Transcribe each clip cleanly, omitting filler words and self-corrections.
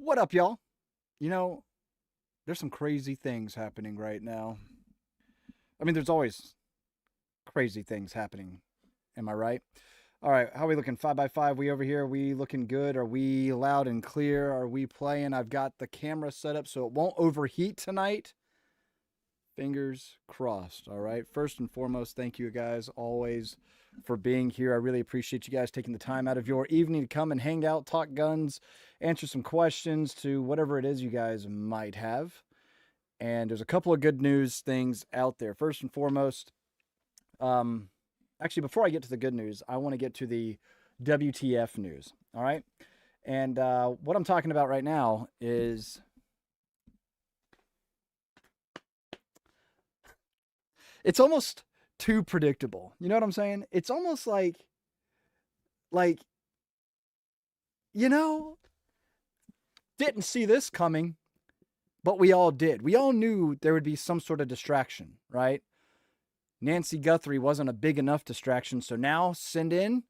What up, y'all? You know, there's some crazy things happening right now. I mean, there's always crazy things happening. Am I right? All right, how are we looking? 5 by 5. We over here. We looking good? Are we loud and clear? Are we playing? I've got the camera set up so it won't overheat tonight. Fingers crossed. All right. First and foremost, thank you guys always for being here. I really appreciate you guys taking the time out of your evening to come and hang out, talk guns, answer some questions to whatever it is you guys might have. And there's a couple of good news things out there. First and foremost, um, actually, before I get to the good news, I want to get to the WTF news. All right. And what I'm talking about right now is it's almost too predictable. You know what I'm saying? It's almost like you know, didn't see this coming, but we all did. We all knew there would be some sort of distraction, right? Nancy Guthrie wasn't a big enough distraction, so now send in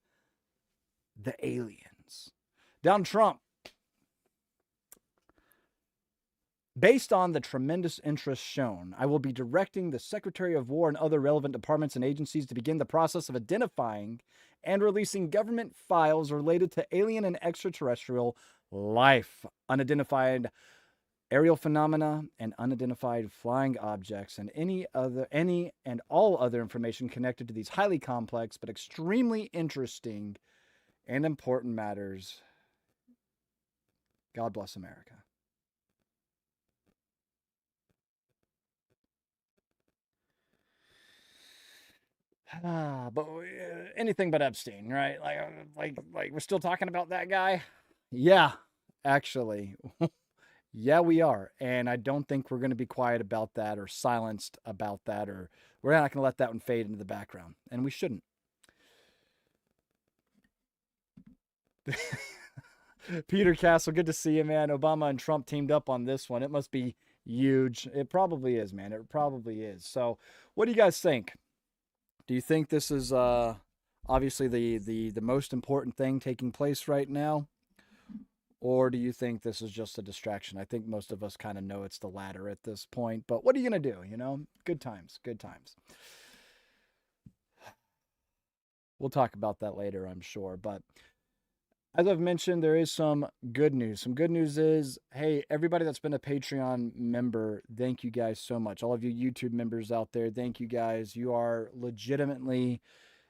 the aliens. Donald Trump, based on the tremendous interest shown, I will be directing the Secretary of War and other relevant departments and agencies to begin the process of identifying and releasing government files related to alien and extraterrestrial life, unidentified aerial phenomena, and unidentified flying objects, and any and all other information connected to these highly complex but extremely interesting and important matters. God bless America. But anything but Epstein, right? Like we're still talking about that guy. Yeah, actually, yeah, we are, and I don't think we're going to be quiet about that or silenced about that, or we're not going to let that one fade into the background, and we shouldn't. Peter Castle, good to see you, man. Obama and Trump teamed up on this one. It must be huge. It probably is, man. It probably is. So, what do you guys think? Do you think this is obviously the most important thing taking place right now? Or do you think this is just a distraction? I think most of us kind of know it's the latter at this point. But what are you going to do? You know, good times, good times. We'll talk about that later, I'm sure. But as I've mentioned, there is some good news. Some good news is, hey, everybody that's been a Patreon member, thank you guys so much. All of you YouTube members out there, thank you guys. You are legitimately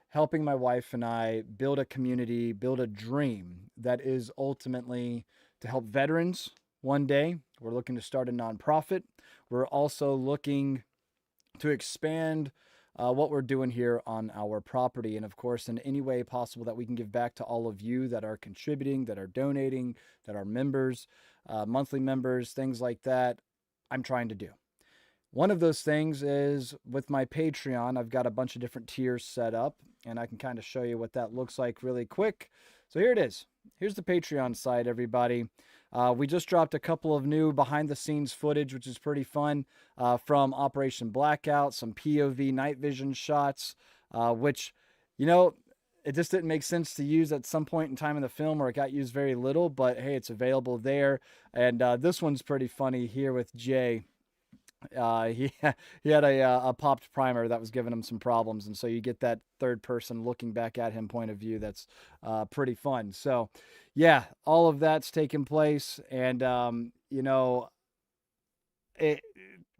helping my wife and I build a community, build a dream that is ultimately to help veterans one day. We're looking to start a nonprofit. We're also looking to expand what we're doing here on our property. And of course, in any way possible that we can give back to all of you that are contributing, that are donating, that are members, monthly members, things like that, I'm trying to do. One of those things is with my Patreon, I've got a bunch of different tiers set up, and I can kind of show you what that looks like really quick. So here it is. Here's the Patreon site, everybody. We just dropped a couple of new behind the scenes footage, which is pretty fun, from Operation Blackout, some POV night vision shots, which, you know, it just didn't make sense to use at some point in time in the film, or it got used very little, but hey, it's available there. And this one's pretty funny here with Jay. He had a popped primer that was giving him some problems, and so you get that third person looking back at him point of view. That's pretty fun. So, yeah, all of that's taking place, and you know, it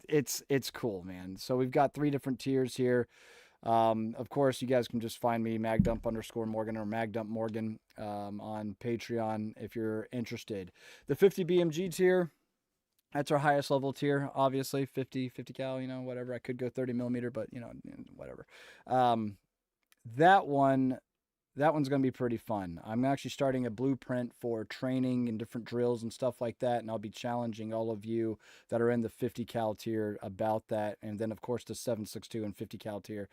it's cool, man. So we've got 3 different tiers here. Of course, you guys can just find me magdump_Morgan or magdumpmorgan on Patreon if you're interested. The 50 BMG tier. That's our highest level tier, obviously, 50 cal, you know, whatever. I could go 30 millimeter, but, you know, whatever. Um, that one, that one's going to be pretty fun. I'm actually starting a blueprint for training and different drills and stuff like that, and I'll be challenging all of you that are in the 50 cal tier about that. And then, of course, the 7.62 and 50 cal tier.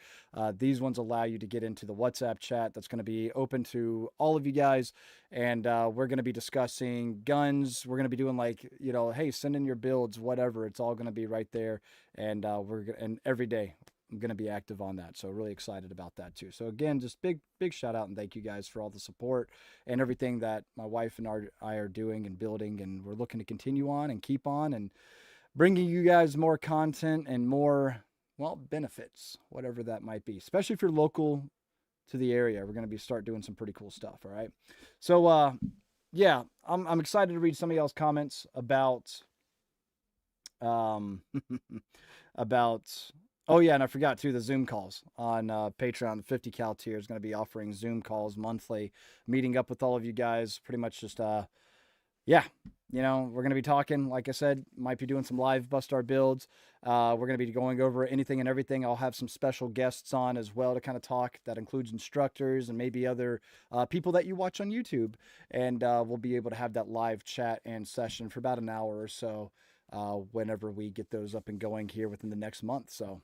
These ones allow you to get into the WhatsApp chat that's going to be open to all of you guys, and we're going to be discussing guns. We're going to be doing, like, you know, hey, send in your builds, whatever. It's all going to be right there, and and every day I'm going to be active on that. So really excited about that too. So again, just big shout out and thank you guys for all the support and everything that my wife and I are doing and building. And we're looking to continue on and keep on and bringing you guys more content and more, well, benefits, whatever that might be, especially if you're local to the area. We're going to be start doing some pretty cool stuff. All right. So, yeah, I'm excited to read some of y'all's comments about, um, about, oh yeah, and I forgot too, the Zoom calls on Patreon. The 50 cal tier is going to be offering Zoom calls monthly, meeting up with all of you guys. Pretty much just, yeah, you know, we're going to be talking, like I said, might be doing some live Bust Our Builds. We're going to be going over anything and everything. I'll have some special guests on as well to kind of talk. That includes instructors and maybe other people that you watch on YouTube. And we'll be able to have that live chat and session for about an hour or so whenever we get those up and going here within the next month. So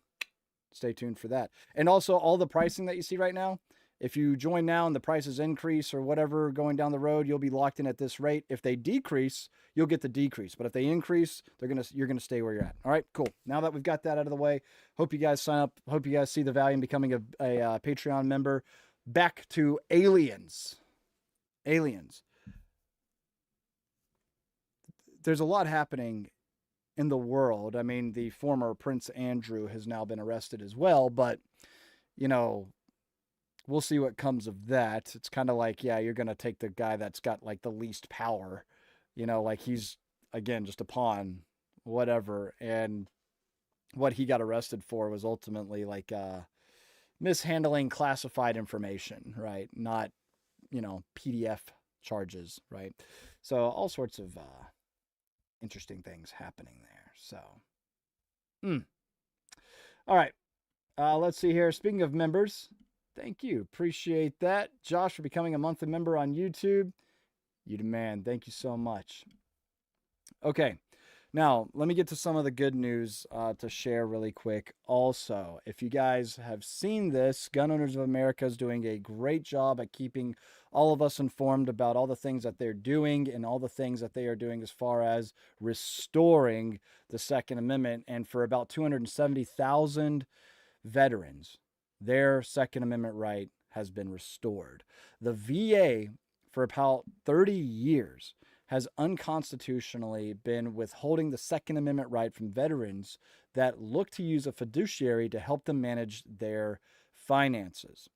stay tuned for that. And also all the pricing that you see right now, if you join now and the prices increase or whatever going down the road, you'll be locked in at this rate. If they decrease, you'll get the decrease. But if they increase, you're gonna stay where you're at. All right, cool. Now that we've got that out of the way, hope you guys sign up. Hope you guys see the value in becoming a Patreon member. Back to aliens. Aliens. There's a lot happening in the world. I mean, the former Prince Andrew has now been arrested as well, but you know, we'll see what comes of that. It's kind of like, yeah, you're going to take the guy that's got like the least power, you know, like he's, again, just a pawn, whatever. And what he got arrested for was ultimately like mishandling classified information, right? Not, you know, PDF charges, right? So all sorts of interesting things happening there. So, all right. Let's see here. Speaking of members, thank you. Appreciate that. Josh for becoming a monthly member on YouTube. You the man. Thank you so much. Okay. Now, let me get to some of the good news to share really quick. Also, if you guys have seen this, Gun Owners of America is doing a great job at keeping all of us informed about all the things that they're doing and all the things that they are doing as far as restoring the Second Amendment. And for about 270,000 veterans, their Second Amendment right has been restored. The VA, for about 30 years, has unconstitutionally been withholding the Second Amendment right from veterans that look to use a fiduciary to help them manage their finances.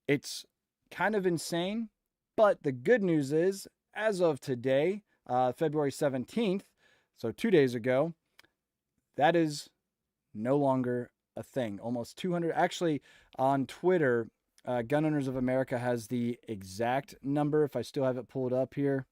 It's kind of insane, but the good news is, as of today, February 17th, so 2 days ago, that is no longer a thing. Almost 200, actually on Twitter, Gun Owners of America has the exact number, if I still have it pulled up here.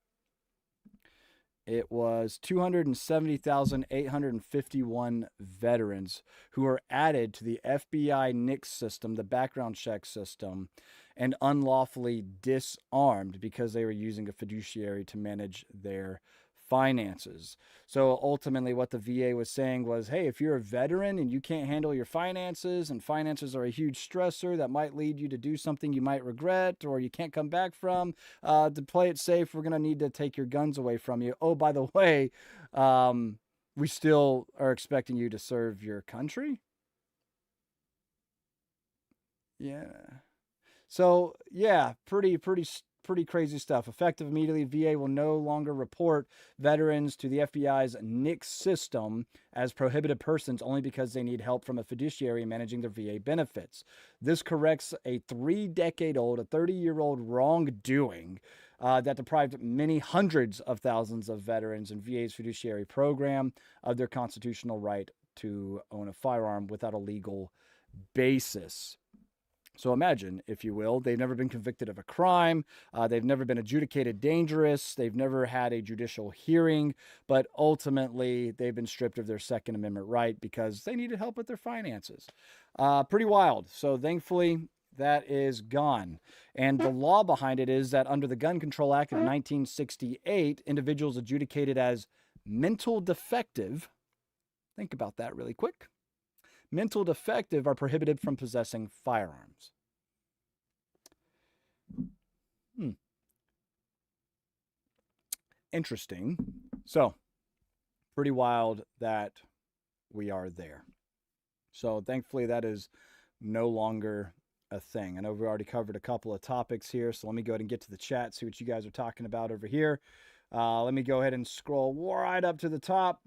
It was 270,851 veterans who were added to the FBI NICS system, the background check system, and unlawfully disarmed because they were using a fiduciary to manage their finances. So ultimately what the VA was saying was, hey, if you're a veteran and you can't handle your finances, and finances are a huge stressor that might lead you to do something you might regret or you can't come back from, to play it safe, we're going to need to take your guns away from you. Oh, by the way, we still are expecting you to serve your country. Yeah. So yeah, pretty crazy stuff. Effective immediately, VA will no longer report veterans to the FBI's NICS system as prohibited persons only because they need help from a fiduciary managing their VA benefits. This corrects a 30-year-old wrongdoing that deprived many hundreds of thousands of veterans in VA's fiduciary program of their constitutional right to own a firearm without a legal basis. So imagine, if you will, they've never been convicted of a crime. They've never been adjudicated dangerous. They've never had a judicial hearing, but ultimately they've been stripped of their Second Amendment right because they needed help with their finances. Pretty wild. So thankfully that is gone. And the law behind it is that under the Gun Control Act of 1968, individuals adjudicated as mental defective, think about that really quick, mental defective are prohibited from possessing firearms. Interesting. So, pretty wild that we are there. So thankfully, that is no longer a thing. I know we already covered a couple of topics here, so let me go ahead and get to the chat, see what you guys are talking about over here. Let me go ahead and scroll right up to the top.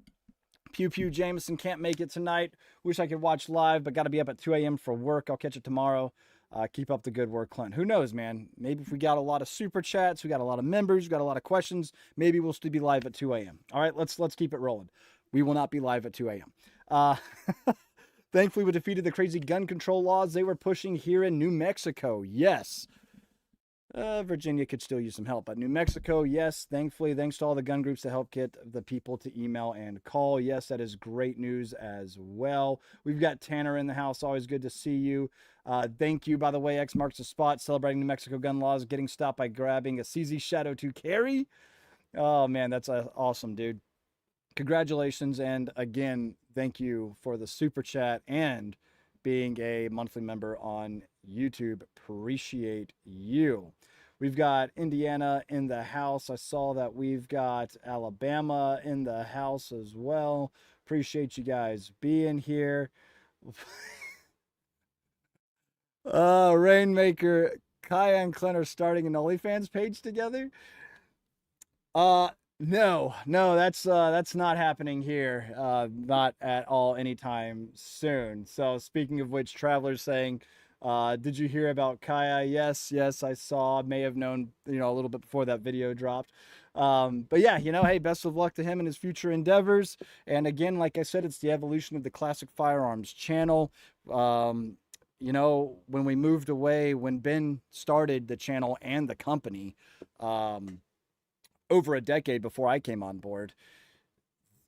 Pew Pew Jameson can't make it tonight. Wish I could watch live, but got to be up at 2 a.m. for work. I'll catch it tomorrow. Keep up the good work, Clint. Who knows, man? Maybe if we got a lot of super chats, we got a lot of members, we got a lot of questions, maybe we'll still be live at 2 a.m. All right, let's keep it rolling. We will not be live at 2 a.m. Thankfully, we defeated the crazy gun control laws they were pushing here in New Mexico. Yes. Virginia could still use some help, but New Mexico, yes, thankfully, thanks to all the gun groups that help get the people to email and call. Yes, that is great news as well. We've got Tanner in the house. Always good to see you. Thank you, by the way. X marks the spot, celebrating New Mexico gun laws, getting stopped by grabbing a CZ Shadow 2 carry. Oh, man, that's awesome, dude. Congratulations. And again, thank you for the super chat and being a monthly member on YouTube. Appreciate you. We've got Indiana in the house. I saw that we've got Alabama in the house as well. Appreciate you guys being here. Rainmaker, Kaya and Clint are starting an OnlyFans page together. No, that's not happening here. Not at all anytime soon. So speaking of which, Traveler's saying, did you hear about Kaya? Yes, I saw. May have known, a little bit before that video dropped. But yeah, hey, best of luck to him in his future endeavors. And again, like I said, it's the evolution of the Classic Firearms channel. When we moved away, when Ben started the channel and the company, over a decade before I came on board,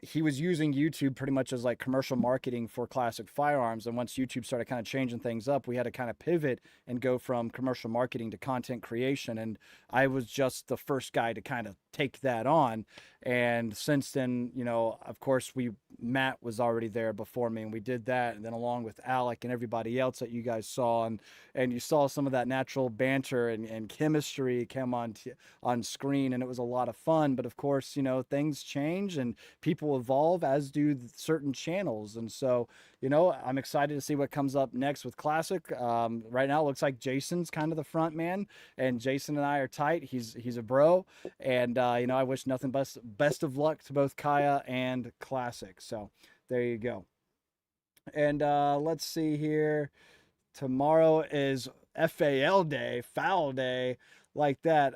he was using YouTube pretty much as like commercial marketing for Classic Firearms. And once YouTube started kind of changing things up, we had to kind of pivot and go from commercial marketing to content creation. And I was just the first guy to kind of take that on. And since then, of course, Matt was already there before me, and we did that. And then along with Alec and everybody else that you guys saw, and you saw some of that natural banter and chemistry come on screen, and it was a lot of fun. But of course, things change and people evolve, as do certain channels. And so, I'm excited to see what comes up next with Classic. Right now, it looks like Jason's kind of the front man, and Jason and I are tight. He's a bro, and I wish nothing but best of luck to both Kaya and Classic. So there you go. And let's see here. Tomorrow is FAL day, foul day, like that.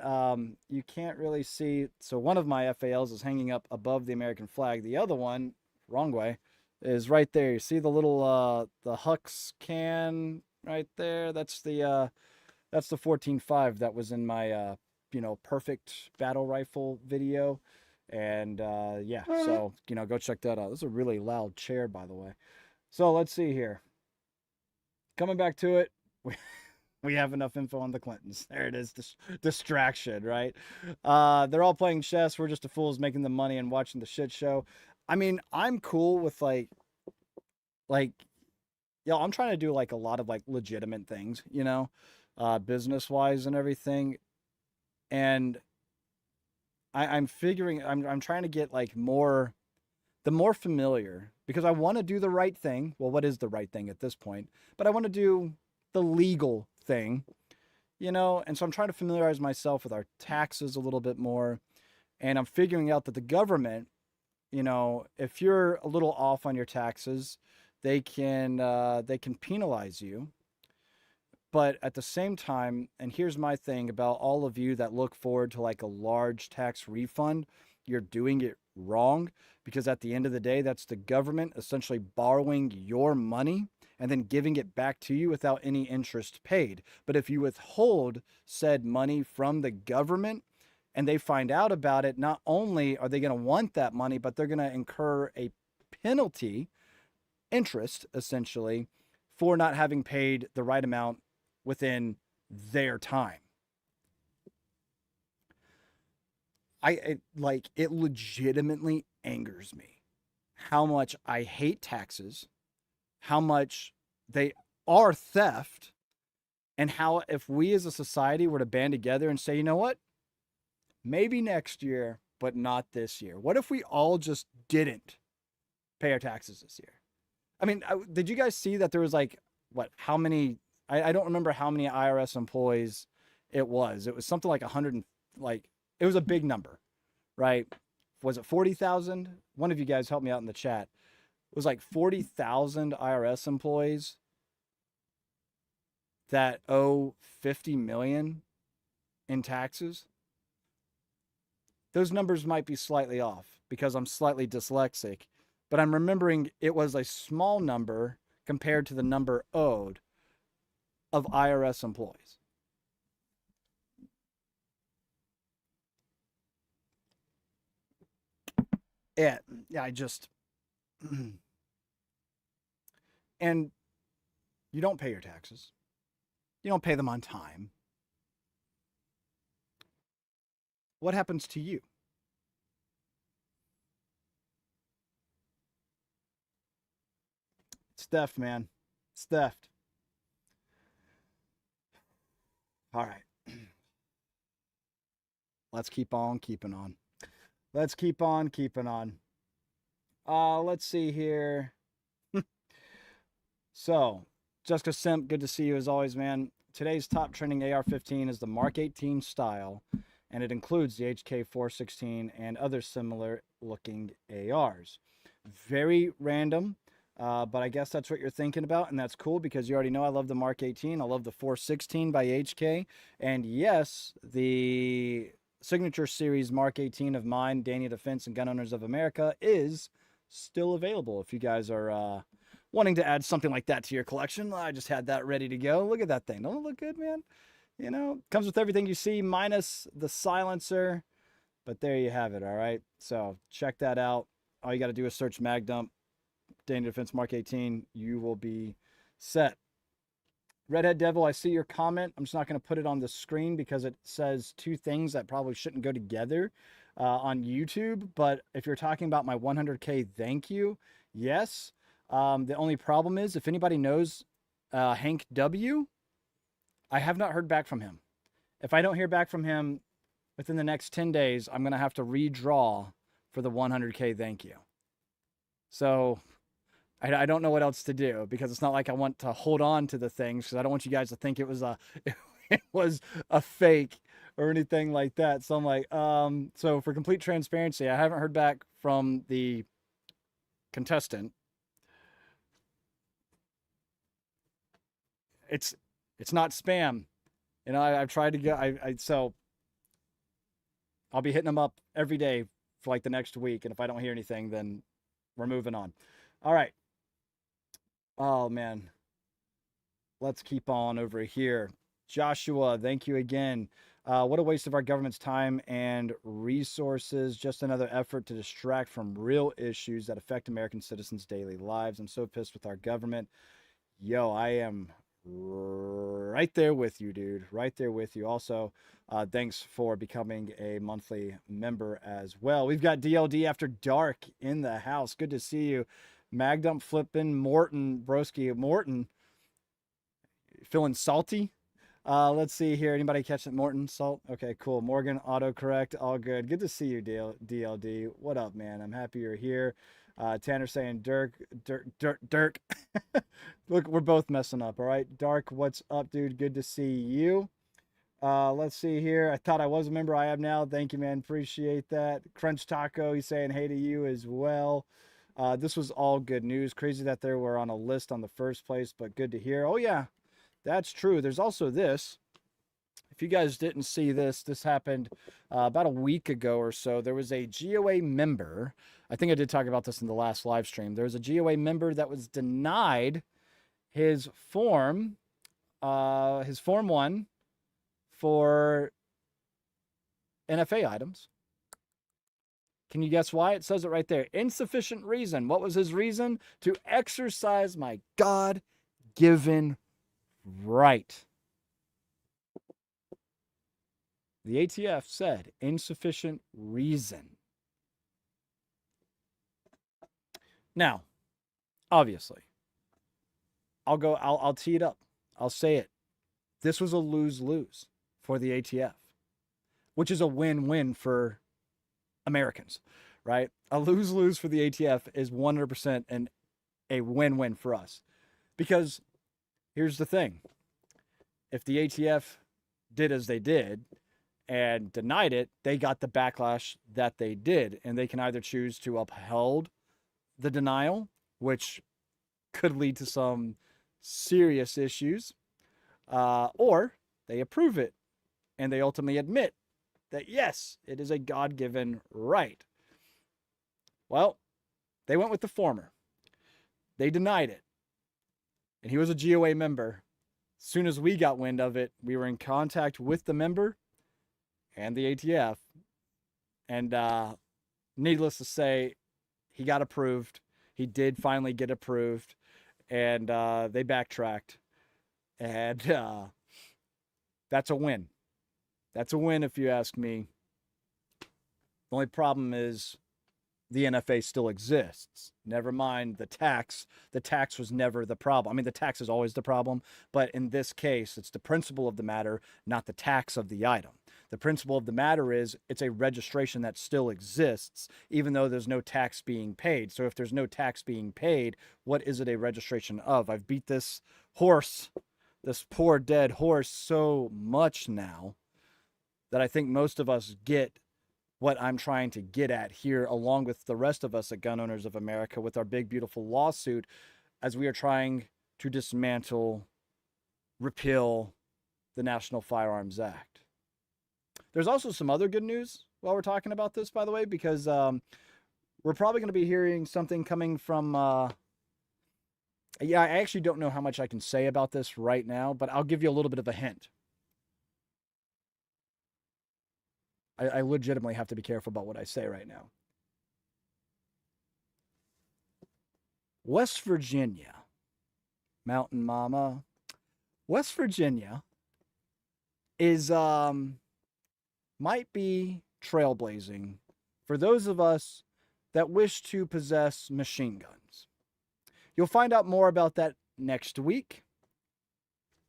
You can't really see. So one of my FALs is hanging up above the American flag. The other one, wrong way, is right there. You see the little the Hux can right there? That's the 14.5 that was in my perfect battle rifle video. And yeah, so go check that out. This is a really loud chair, by the way. So let's see here. Coming back to it, we have enough info on the Clintons. There it is, distraction, right? They're all playing chess. We're just the fools making the money and watching the shit show. I mean, I'm cool with like, I'm trying to do like a lot of like legitimate things, business wise and everything. And I'm trying to get like more familiar, because I want to do the right thing. Well, what is the right thing at this point? But I want to do the legal thing, and so I'm trying to familiarize myself with our taxes a little bit more. And I'm figuring out that the government, if you're a little off on your taxes, they can penalize you. But at the same time, and here's my thing about all of you that look forward to like a large tax refund, you're doing it wrong, because at the end of the day, that's the government essentially borrowing your money and then giving it back to you without any interest paid. But if you withhold said money from the government and they find out about it, not only are they going to want that money, but they're going to incur a penalty, interest essentially, for not having paid the right amount within their time. It legitimately angers me how much I hate taxes, how much they are theft, and how if we as a society were to band together and say, you know what, maybe next year, but not this year. What if we all just didn't pay our taxes this year? I mean, did you guys see that there was like, what, how many? I don't remember how many IRS employees it was. It was something like 100 and like, it was a big number, right? Was it 40,000? One of you guys help me out in the chat. It was like 40,000 IRS employees that owe 50 million in taxes. Those numbers might be slightly off because I'm slightly dyslexic, but I'm remembering it was a small number compared to the number owed of IRS employees. Yeah, I just and you don't pay your taxes. You don't pay them on time. What happens to you? It's theft, man. It's theft. All right. Let's keep on keeping on. Let's keep on keeping on. Let's see here. So, Jessica Simp, good to see you as always, man. Today's top trending AR-15 is the Mark 18 style, and it includes the HK416 and other similar looking ARs. Very random, but I guess that's what you're thinking about, and that's cool because you already know I love the Mark 18. I love the 416 by HK, and yes, the signature series Mark 18 of mine, Dania Defense and Gun Owners of America, is still available if you guys are wanting to add something like that to your collection. I just had that ready to go. Look at that thing. Don't it look good, man? You know, comes with everything you see minus the silencer, but there you have it. All right. So check that out. All you got to do is search Mag Dump, Dania Defense Mark 18. You will be set. Redhead Devil, I see your comment. I'm just not going to put it on the screen because it says two things that probably shouldn't go together on YouTube. But if you're talking about my 100K thank you, yes. The only problem is if anybody knows Hank W., I have not heard back from him. If I don't hear back from him within the next 10 days, I'm going to have to redraw for the 100K thank you. So I don't know what else to do because it's not like I want to hold on to the things because I don't want you guys to think it was a fake or anything like that. So I'm like, so for complete transparency, I haven't heard back from the contestant. It's not spam. You know, I've tried to get, so I'll be hitting them up every day for like the next week. And if I don't hear anything, then we're moving on. All right. Oh, man. Let's keep on over here. Joshua, thank you again. What a waste of our government's time and resources. Just another effort to distract from real issues that affect American citizens' daily lives. I'm so pissed with our government. Yo, I am right there with you, dude. Right there with you. Also, thanks for becoming a monthly member as well. We've got DLD After Dark in the house. Good to see you. Magdump flipping Morton, broski Morton. Feeling salty? Let's see here. Anybody catch it? Morton, salt? Okay, cool. Morgan, autocorrect. All good. Good to see you, DLD. What up, man? I'm happy you're here. Tanner saying Dirk. Look, we're both messing up, all right? Dark, what's up, dude? Good to see you. Let's see here. I thought I was a member. I am now. Thank you, man. Appreciate that. Crunch Taco, he's saying hey to you as well. This was all good news. Crazy that they were on a list on the first place, but good to hear. Oh, yeah, that's true. There's also this. If you guys didn't see this, this happened about a week ago or so. There was a GOA member. I think I did talk about this in the last live stream. There was a GOA member that was denied his Form 1 for NFA items. Can you guess why? It says it right there. Insufficient reason. What was his reason? To exercise my God-given right. The ATF said insufficient reason. Now, obviously, I'll tee it up. I'll say it. This was a lose-lose for the ATF, which is a win-win for Americans, right? A lose-lose for the ATF is 100% an a win-win for us. Because here's the thing. If the ATF did as they did and denied it, they got the backlash that they did. And they can either choose to uphold the denial, which could lead to some serious issues, or they approve it and they ultimately admit that, yes, it is a God-given right. Well, they went with the former. They denied it. And he was a GOA member. As soon as we got wind of it, we were in contact with the member and the ATF. And needless to say, he got approved. He did finally get approved. And they backtracked. And that's a win. That's a win if you ask me. The only problem is the NFA still exists. Never mind the tax. The tax was never the problem. I mean, the tax is always the problem, but in this case, it's the principle of the matter, not the tax of the item. The principle of the matter is it's a registration that still exists, even though there's no tax being paid. So if there's no tax being paid, what is it a registration of? I've beat this horse, this poor dead horse, so much now that I think most of us get what I'm trying to get at here, along with the rest of us at Gun Owners of America, with our big, beautiful lawsuit, as we are trying to dismantle, repeal the National Firearms Act. There's also some other good news while we're talking about this, by the way, because we're probably going to be hearing something coming from... yeah, I actually don't know how much I can say about this right now, but I'll give you a little bit of a hint. I legitimately have to be careful about what I say right now. West Virginia, Mountain Mama, West Virginia is might be trailblazing for those of us that wish to possess machine guns. You'll find out more about that next week,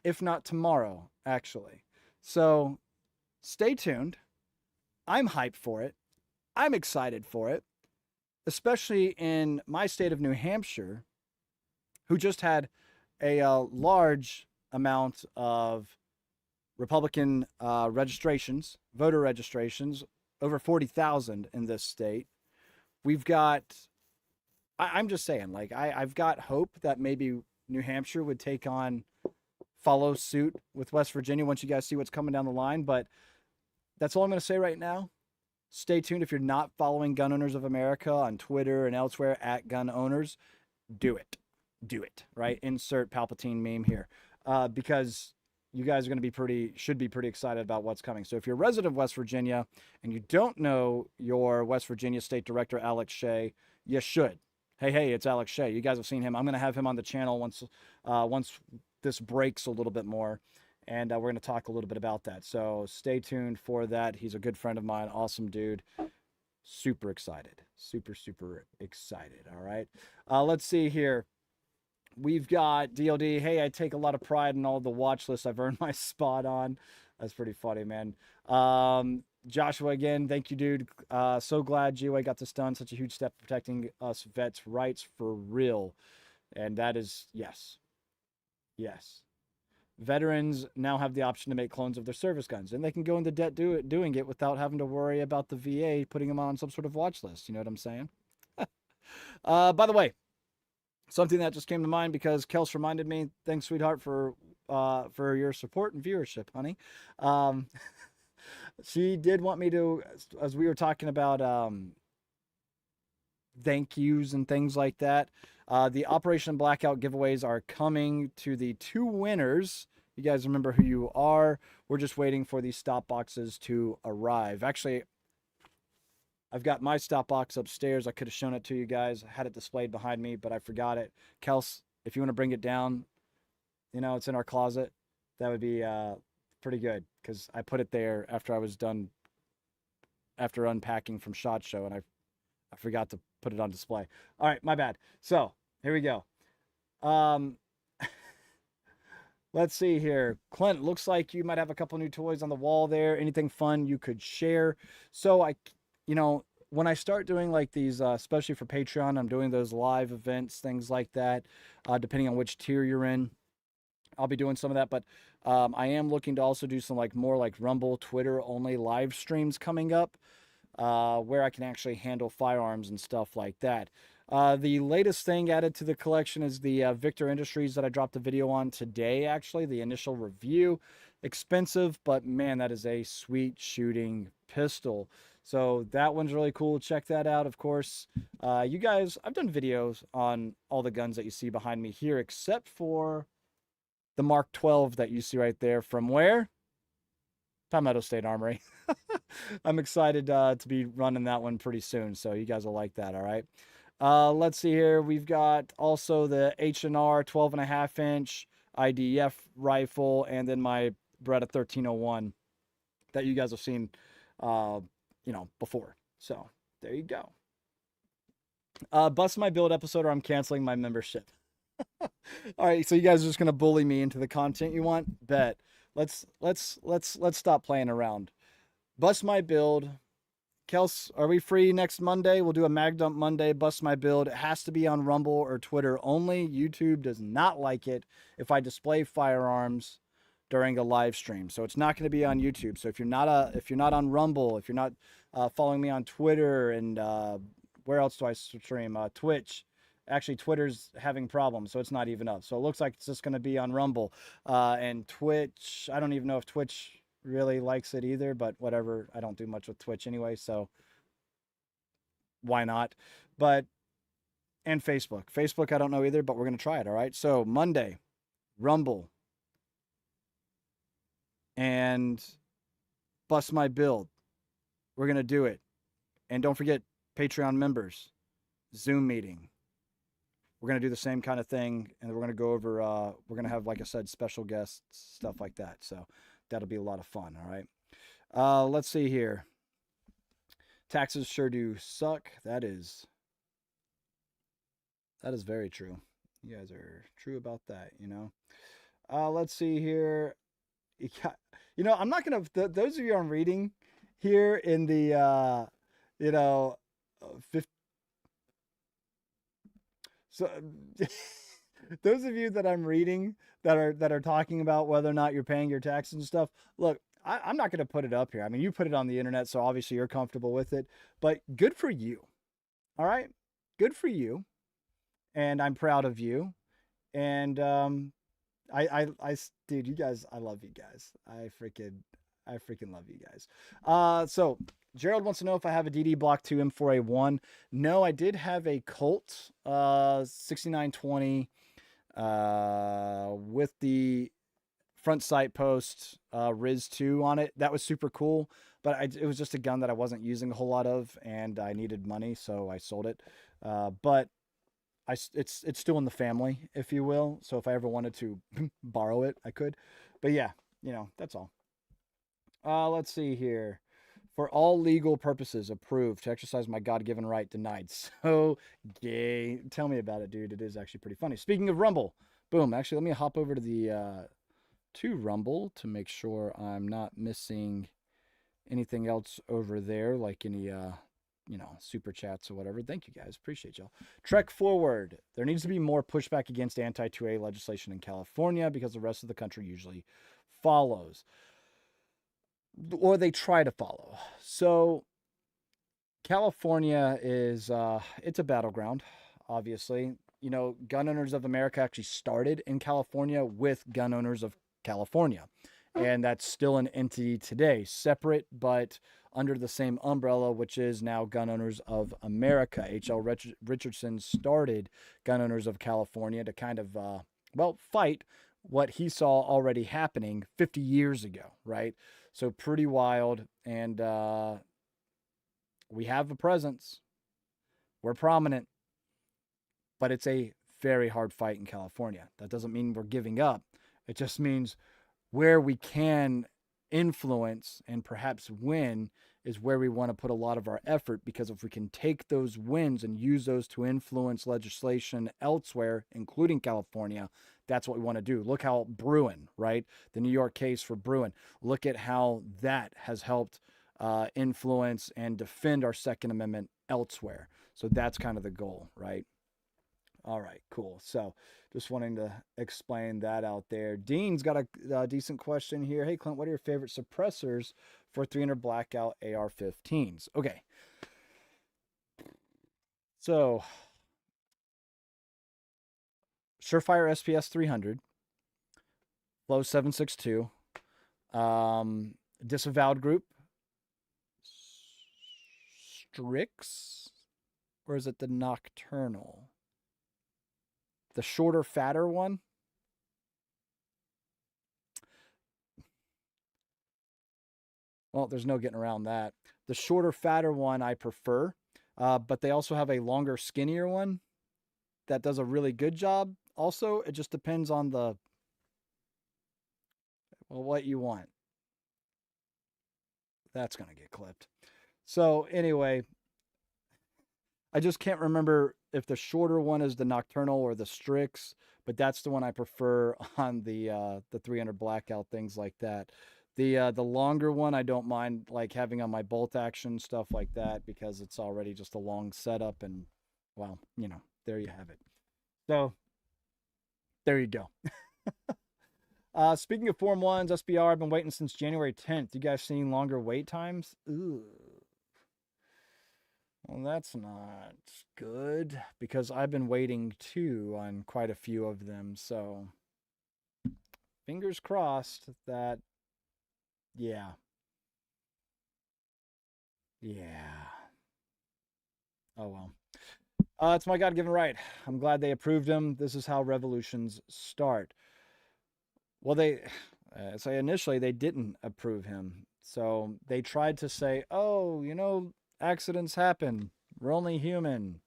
if not tomorrow, actually. So stay tuned. I'm hyped for it. I'm excited for it, especially in my state of New Hampshire, who just had a large amount of Republican registrations, voter registrations, over 40,000 in this state. We've got, I'm just saying, like, I've got hope that maybe New Hampshire would follow suit with West Virginia once you guys see what's coming down the line. But that's all I'm going to say right now. Stay tuned. If you're not following Gun Owners of America on Twitter and elsewhere at Gun Owners, do it. Do it, right? Insert Palpatine meme here. Because you guys are going to should be pretty excited about what's coming. So if you're a resident of West Virginia and you don't know your West Virginia State Director, Alex Shea, you should. Hey, it's Alex Shea. You guys have seen him. I'm going to have him on the channel once this breaks a little bit more. And we're going to talk a little bit about that. So stay tuned for that. He's a good friend of mine. Awesome dude. Super excited. Super, super excited. All right. Let's see here. We've got DLD. Hey, I take a lot of pride in all the watch lists I've earned my spot on. That's pretty funny, man. Joshua, again, thank you, dude. So glad GOA got this done. Such a huge step protecting us vets' rights for real. And that is, yes. Yes. Veterans now have the option to make clones of their service guns, and they can go into debt doing it without having to worry about the VA putting them on some sort of watch list. You know what I'm saying? By the way, something that just came to mind because Kels reminded me. Thanks, sweetheart, for your support and viewership, honey. She did want me to, as we were talking about thank yous and things like that. The Operation Blackout giveaways are coming to the 2 winners. You guys remember who you are. We're just waiting for these stop boxes to arrive. Actually, I've got my stop box upstairs. I could have shown it to you guys. I had it displayed behind me, but I forgot it. Kels, if you want to bring it down, it's in our closet. That would be pretty good because I put it there after I was done, after unpacking from SHOT Show, and I forgot to put it on display. All right, my bad. So here we go. Let's see here. Clint, looks like you might have a couple new toys on the wall there. Anything fun you could share? So when I start doing like these, especially for Patreon, I'm doing those live events, things like that, depending on which tier you're in. I'll be doing some of that, but I am looking to also do some like more like Rumble, Twitter only live streams coming up, where I can actually handle firearms and stuff like that. The latest thing added to the collection is the Victor Industries that I dropped a video on today, actually, the initial review. Expensive, but man, that is a sweet shooting pistol. So that one's really cool. Check that out, of course. You guys, I've done videos on all the guns that you see behind me here, except for the Mark 12 that you see right there. From where? Palmetto State Armory. I'm excited to be running that one pretty soon, so you guys will like that, all right? Let's see here. We've got also the H&R 12.5-inch IDF rifle, and then my Beretta 1301 that you guys have seen, before. So there you go. Bust my build episode, or I'm canceling my membership. All right, so you guys are just gonna bully me into the content you want? Bet. Let's stop playing around. Bust my build. Kels, are we free next Monday? We'll do a mag dump Monday. Bust my build. It has to be on Rumble or Twitter only. YouTube does not like it if I display firearms during a live stream, so it's not going to be on YouTube. So if you're not on Rumble, if you're not following me on Twitter, and where else do I stream? Twitch. Actually, Twitter's having problems, so it's not even up. So it looks like it's just going to be on Rumble and Twitch. I don't even know if Twitch really likes it either, but whatever. I don't do much with Twitch anyway, so why not? But and Facebook I don't know either, but we're going to try it. All right, so Monday, Rumble and Bust My Build. We're going to do it. And don't forget, Patreon members, Zoom meeting. We're going to do the same kind of thing, and we're going to go over, we're going to have, like I said, special guests, stuff like that. So that'll be a lot of fun, all right? Let's see here. Taxes sure do suck. That is very true. You guys are true about that, you know? Let's see here. I'm not going to, those of you I'm reading here in the, 50, so those of you that I'm reading that are talking about whether or not you're paying your taxes and stuff, look, I'm not going to put it up here. I mean, you put it on the internet, so obviously you're comfortable with it, but good for you. All right? Good for you. And I'm proud of you. And dude, you guys, I love you guys. I freaking love you guys. So Gerald wants to know if I have a DD Block 2 M4A1. No, I did have a Colt 6920 with the front sight post Riz 2 on it. That was super cool, but it was just a gun that I wasn't using a whole lot of, and I needed money, so I sold it. But it's still in the family, if you will. So if I ever wanted to borrow it, I could. But yeah, that's all. Let's see here. For all legal purposes, approved. To exercise my God-given right, denied. So gay. Tell me about it, dude. It is actually pretty funny. Speaking of Rumble, boom. Actually, let me hop over to the to Rumble to make sure I'm not missing anything else over there, like any super chats or whatever. Thank you guys. Appreciate y'all. Trek forward. There needs to be more pushback against anti-2A legislation in California because the rest of the country usually follows. Or they try to follow. So California is it's a battleground, obviously. Gun Owners of America actually started in California with Gun Owners of California. And that's still an entity today, separate but under the same umbrella, which is now Gun Owners of America. H.L. Richardson started Gun Owners of California to kind of, fight what he saw already happening 50 years ago, right? So pretty wild. And we have a presence. We're prominent. But it's a very hard fight in California. That doesn't mean we're giving up. It just means where we can influence and perhaps win is where we want to put a lot of our effort, because if we can take those wins and use those to influence legislation elsewhere, including California, that's what we want to do. Look how Bruen, right? The New York case for Bruen. Look at how that has helped influence and defend our Second Amendment elsewhere. So that's kind of the goal, right? All right, cool. So just wanting to explain that out there. Dean's got a decent question here. Hey, Clint, what are your favorite suppressors for 300 blackout AR-15s? Okay. So Surefire SPS 300, Flow 762, Disavowed Group, Strix, or is it the Nocturnal? The shorter, fatter one? Well, there's no getting around that. The shorter, fatter one I prefer, but they also have a longer, skinnier one that does a really good job. Also, it just depends on what you want. That's going to get clipped. So anyway, I just can't remember if the shorter one is the Nocturnal or the Strix, but that's the one I prefer on the 300 blackout, things like that. The longer one I don't mind like having on my bolt action stuff like that because it's already just a long setup and well, there you have it. So there you go. Speaking of Form 1s, SBR, I've been waiting since January 10th. You guys seeing longer wait times? Ooh. Well, that's not good because I've been waiting too on quite a few of them. So fingers crossed that, yeah. Yeah. Oh, well. It's my God given right. I'm glad they approved him. This is how revolutions start. Well, they say initially they didn't approve him. So they tried to say, oh, accidents happen. We're only human.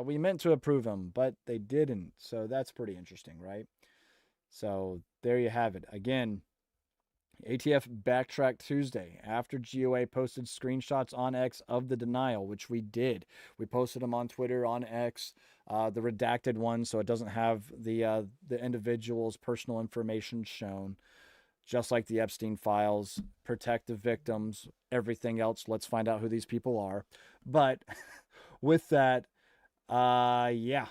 We meant to approve him, but they didn't. So that's pretty interesting, right? So there you have it. Again, ATF backtracked Tuesday after GOA posted screenshots on X of the denial, which we did. We posted them on Twitter, on X, the redacted one, so it doesn't have the individual's personal information shown. Just like the Epstein files, protect the victims, everything else. Let's find out who these people are. But with that, yeah.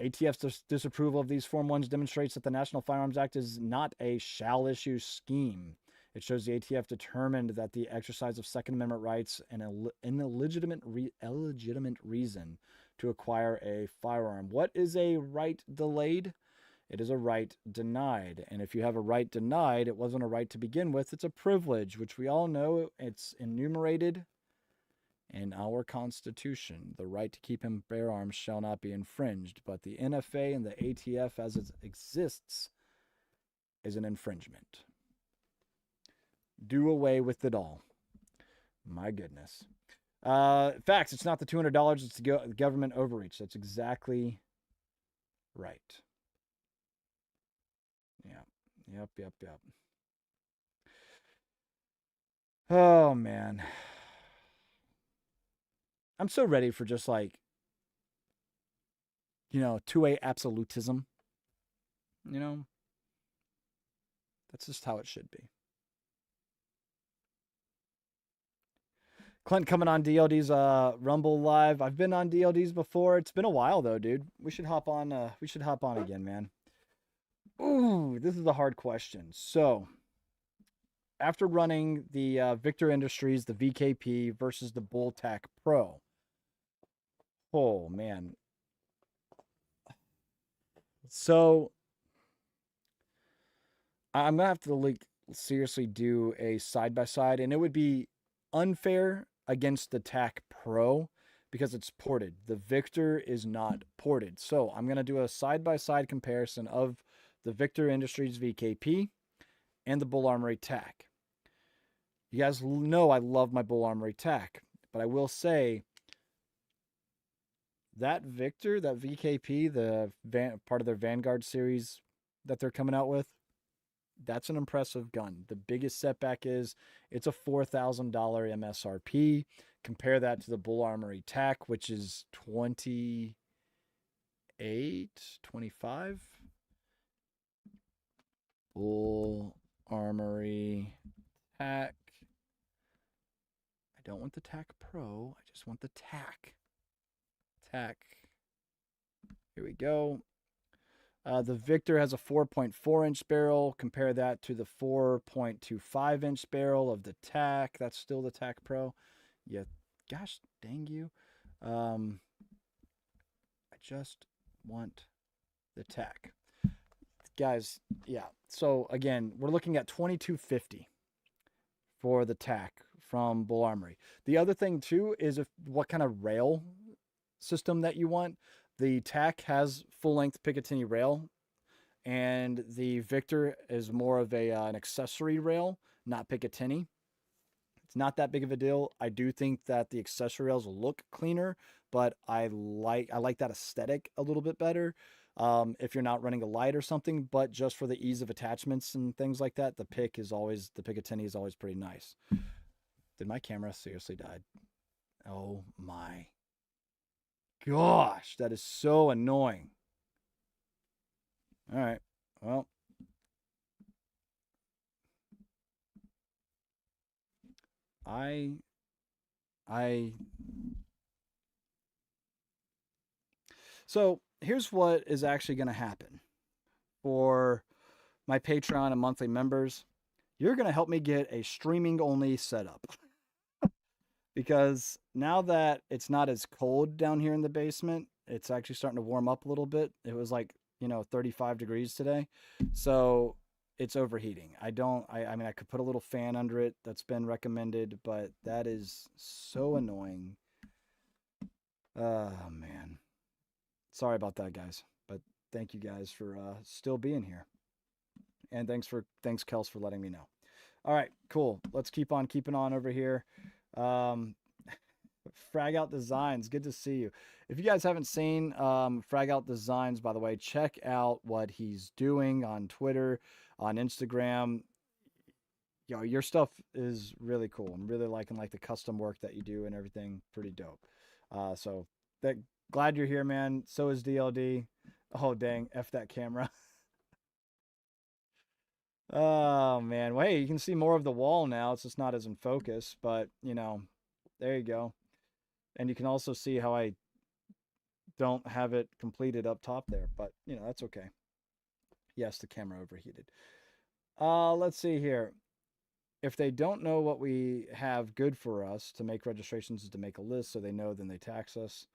ATF's disapproval of these Form 1s demonstrates that the National Firearms Act is not a shall issue scheme. It shows the ATF determined that the exercise of Second Amendment rights and an illegitimate reason to acquire a firearm. What is a right delayed? It is a right denied. And if you have a right denied, it wasn't a right to begin with. It's a privilege, which we all know it's enumerated in our Constitution. The right to keep and bear arms shall not be infringed, but the NFA and the ATF as it exists is an infringement. Do away with it all. My goodness. Facts, it's not the $200, it's the government overreach. That's exactly right. Yeah. Yep. Oh, man. I'm so ready for just like, 2A absolutism. That's just how it should be. Clint coming on DLD's Rumble Live. I've been on DLD's before. It's been a while though, dude. We should hop on again, man. Ooh, this is a hard question. So, after running the Victor Industries, the VKP versus the Bulltac Pro. Oh, man. So, I'm going to have to seriously do a side-by-side, and it would be unfair against the TAC Pro because it's ported. The Victor is not ported. So, I'm going to do a side-by-side comparison of the Victor Industries VKP and the Bull Armory TAC. You guys know I love my Bull Armory TAC, but I will say that Victor, that VKP, the part of their Vanguard series that they're coming out with, that's an impressive gun. The biggest setback is it's a $4,000 MSRP. Compare that to the Bull Armory TAC, which is 28, 25. Bull Armory TAC don't want the TAC Pro. I just want the TAC. TAC. Here we go. The Victor has a 4.4-inch barrel. Compare that to the 4.25-inch barrel of the TAC. That's still the TAC Pro. Yeah, gosh dang you. I just want the TAC. Guys, yeah. So again, we're looking at $22.50 for the TAC from Bull Armory. The other thing too is what kind of rail system that you want. The TAC has full-length Picatinny rail, and the Victor is more of an accessory rail, not Picatinny. It's not that big of a deal. I do think that the accessory rails look cleaner, but I like that aesthetic a little bit better. If you're not running a light or something, but just for the ease of attachments and things like that, the Picatinny is always pretty nice. Did my camera seriously die? Oh my gosh, that is so annoying. All right, well, I so here's what is actually going to happen for my Patreon and monthly members. You're going to help me get a streaming only setup because now that it's not as cold down here in the basement, it's actually starting to warm up a little bit. It was like, 35 degrees today. So it's overheating. I mean, I could put a little fan under it that's been recommended, but that is so annoying. Oh, man. Sorry about that, guys. But thank you guys for still being here. And thanks, Kels, for letting me know. All right, cool. Let's keep on keeping on over here. Frag Out Designs, good to see you. If you guys haven't seen Frag Out Designs, by the way, check out what he's doing on Twitter, on Instagram. Your stuff is really cool. I'm really liking the custom work that you do and everything. Pretty dope. So glad you're here, man. So is DLD. Oh dang, F that camera. Oh man. Well, hey, you can see more of the wall now. It's just not as in focus, but there you go. And you can also see how I don't have it completed up top there, but that's okay. Yes, the camera overheated. Let's see here. If they don't know what we have good for us to make registrations is to make a list so they know, then they tax us.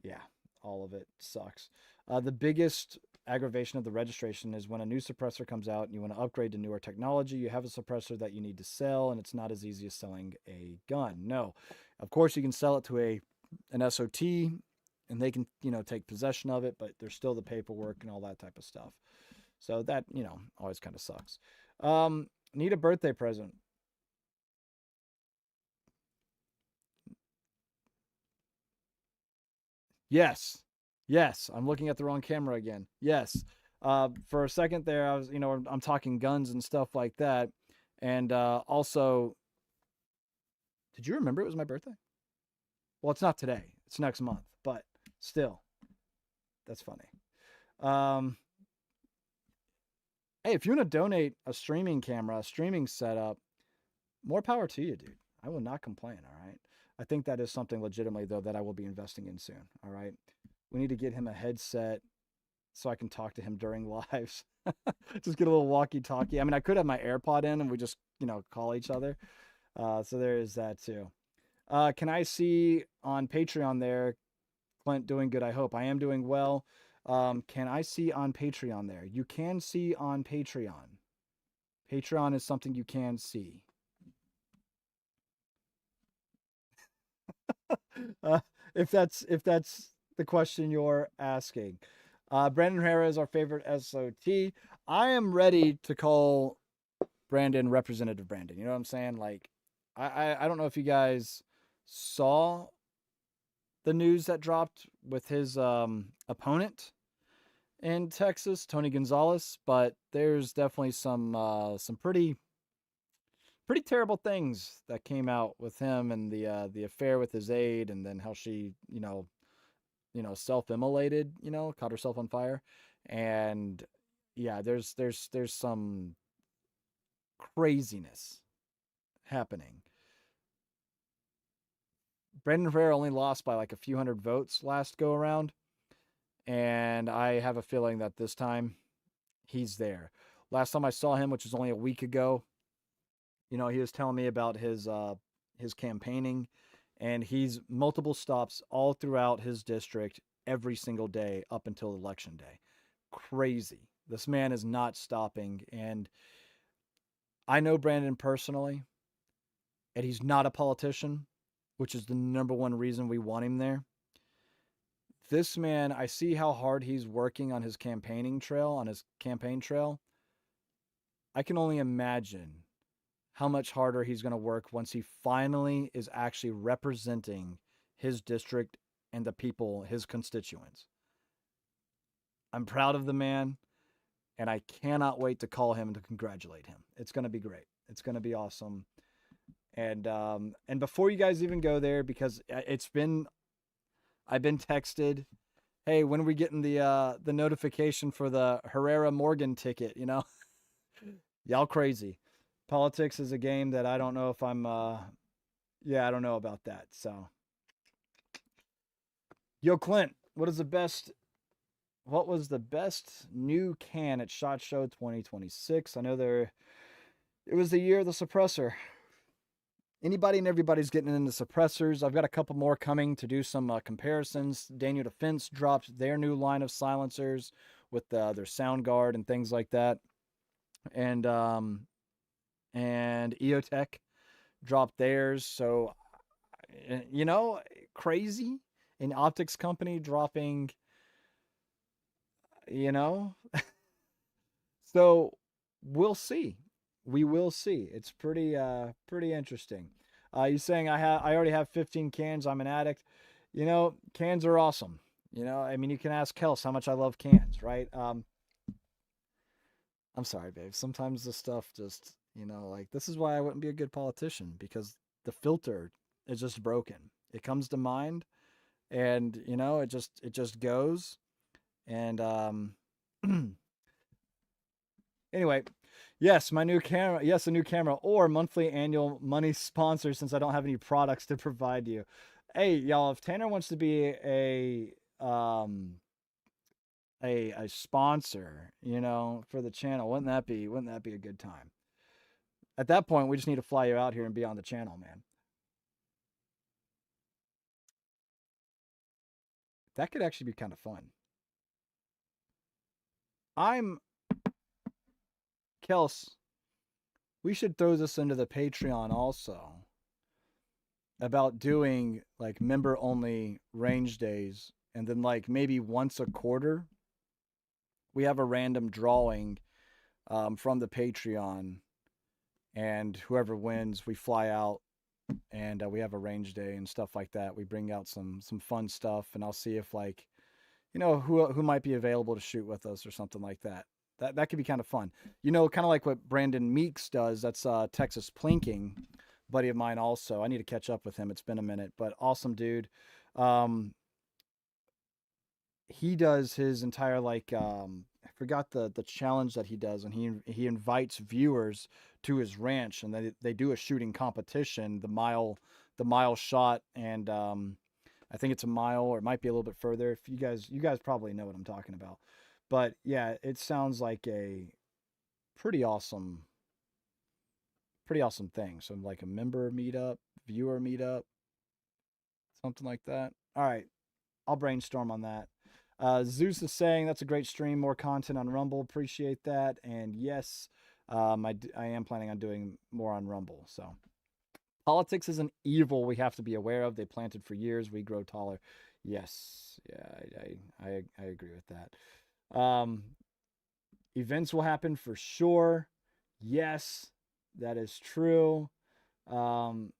Yeah, all of it sucks. The biggest aggravation of the registration is when a new suppressor comes out and you want to upgrade to newer technology, you have a suppressor that you need to sell, and it's not as easy as selling a gun. No, of course you can sell it to an SOT, and they can take possession of it, but there's still the paperwork and all that type of stuff. So that always kind of sucks. Need a birthday present. Yes. Yes. I'm looking at the wrong camera again. Yes. For a second there, I was, I'm talking guns and stuff like that. And also, did you remember it was my birthday? Well, it's not today. It's next month, but still, that's funny. Hey, if you want to donate a streaming camera, a streaming setup, more power to you, dude. I will not complain. All right. I think that is something legitimately, though, that I will be investing in soon. All right. We need to get him a headset so I can talk to him during lives. Just get a little walkie-talkie. I mean, I could have my AirPod in and we just, call each other. So there is that too. Can I see on Patreon there, Clint, doing good, I hope. I am doing well. Can I see on Patreon there? You can see on Patreon. Patreon is something you can see. If that's the question you're asking. Brandon Herrera is our favorite SOT. I am ready to call Brandon Representative Brandon. You know what I'm saying? Like, I don't know if you guys saw the news that dropped with his opponent in Texas, Tony Gonzalez, but there's definitely some pretty terrible things that came out with him and the affair with his aide, and then how she self-immolated, caught herself on fire. And yeah, there's some craziness happening. Brandon Herrera only lost by like a few hundred votes last go around, and I have a feeling that this time he's there. Last time I saw him, which was only a week ago, he was telling me about his campaigning, and he's multiple stops all throughout his district every single day up until election day. Crazy. This man is not stopping, and I know Brandon personally, and he's not a politician, which is the number one reason we want him there. This man, I see how hard he's working on his campaigning trail, on his campaign trail. I can only imagine how much harder he's going to work once he finally is actually representing his district and the people, his constituents. I'm proud of the man, and I cannot wait to call him and to congratulate him. It's going to be great. It's going to be awesome. And before you guys even go there, because I've been texted, hey, when are we getting the notification for the Herrera Morgan ticket? Y'all crazy. Politics is a game that I don't know if I'm. Yeah, I don't know about that. So, yo, Clint, what was the best new can at SHOT Show 2026? I know it was the year of the suppressor. Anybody and everybody's getting into suppressors. I've got a couple more coming to do some comparisons. Daniel Defense dropped their new line of silencers with their sound guard and things like that, and EOTech dropped theirs. So, crazy. An optics company dropping, you know. So we'll see. We will see. It's pretty interesting. You saying I already have 15 cans. I'm an addict. Cans are awesome. I mean, you can ask Kels how much I love cans, right? I'm sorry, babe. Sometimes the stuff just, like this is why I wouldn't be a good politician because the filter is just broken. It comes to mind, and it just goes. And anyway, yes, my new camera. Yes, a new camera or monthly annual money sponsor since I don't have any products to provide you. Hey, y'all, if Tanner wants to be a sponsor, for the channel, wouldn't that be a good time? At that point, we just need to fly you out here and be on the channel, man. That could actually be kind of fun. I'm Kels. We should throw this into the Patreon also about doing like member only range days, and then like maybe once a quarter we have a random drawing from the Patreon, and whoever wins we fly out, and we have a range day and stuff like that. We bring out some fun stuff, and I'll see if like who might be available to shoot with us or something like that. That could be kind of fun. Kind of like what Brandon Meeks does. That's Texas Plinking, buddy of mine also. I need to catch up with him. It's been a minute, but awesome dude. He does his entire like I forgot the challenge that he does, and he invites viewers to his ranch, and they do a shooting competition, the mile shot, and I think it's a mile, or it might be a little bit further. If you guys probably know what I'm talking about, but yeah, it sounds like a pretty awesome, pretty awesome thing. So like a member meetup, viewer meetup, something like that. All right, I'll brainstorm on that. Zeus is saying that's a great stream, more content on Rumble. Appreciate that. And yes, I am planning on doing more on Rumble. So politics is an evil we have to be aware of. They planted for years. We grow taller. Yes, yeah, I agree with that. Events will happen for sure. Yes, that is true. Um,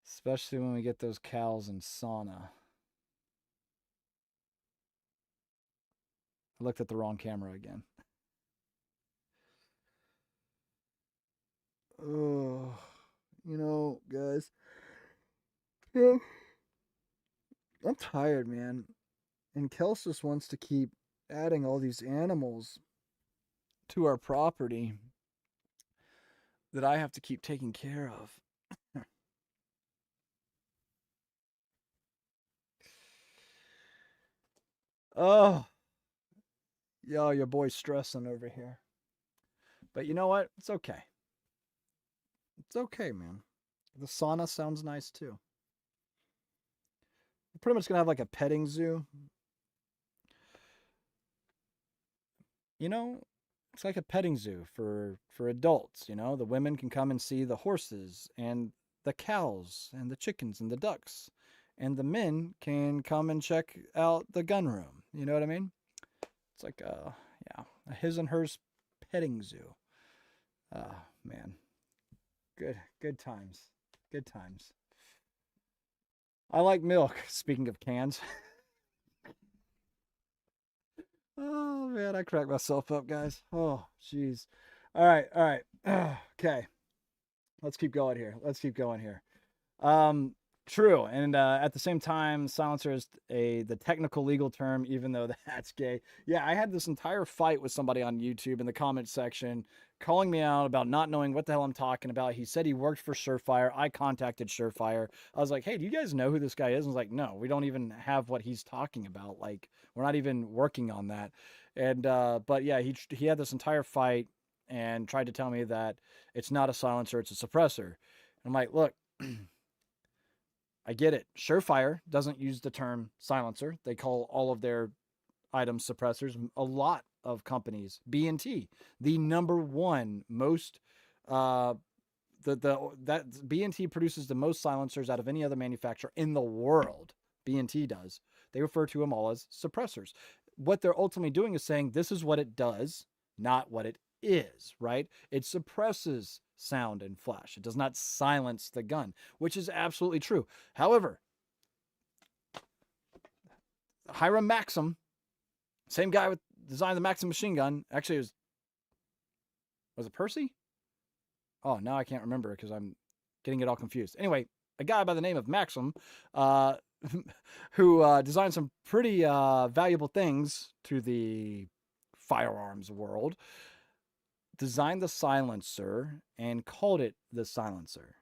especially when we get those cows in sauna. I looked at the wrong camera again. Oh, guys. Yeah, I'm tired, man. And Kels just wants to keep adding all these animals to our property. that I have to keep taking care of. Oh, yo, your boy's stressing over here. But you know what? It's okay. It's okay, man. The sauna sounds nice too. We're pretty much gonna have like a petting zoo. You know, it's like a petting zoo for adults. You know, the women can come and see the horses and the cows and the chickens and the ducks, and the men can come and check out the gun room. You know what I mean? It's like a his and hers petting zoo. Man, good times, good times. I like milk. Speaking of cans. Oh man, I cracked myself up, guys. Oh, jeez. All right. Okay, let's keep going here. Let's keep going here. Um, True, and at the same time, silencer is the technical legal term, even though that's gay. Yeah, I had this entire fight with somebody on YouTube in the comment section, calling me out about not knowing what the hell I'm talking about. He said he worked for Surefire. I contacted Surefire. I was like, "Hey, do you guys know who this guy is?" And I was like, "No, we don't even have what he's talking about. Like, we're not even working on that." And but yeah, he had this entire fight and tried to tell me that it's not a silencer, it's a suppressor. I'm like, look. I get it. Surefire doesn't use the term silencer. They call all of their items suppressors. A lot of companies, B&T, the number one most uh the that B&T produces the most silencers out of any other manufacturer in the world. B&T does. They refer to them all as suppressors. What they're ultimately doing is saying this is what it does, not what it is, right? It suppresses sound and flash. It does not silence the gun, which is absolutely true. However, Hiram Maxim, same guy with designed the Maxim machine gun. Actually, was it Percy? Oh, now I can't remember because I'm getting it all confused. Anyway, a guy by the name of Maxim, uh, who designed some pretty valuable things to the firearms world, designed the silencer and called it the silencer.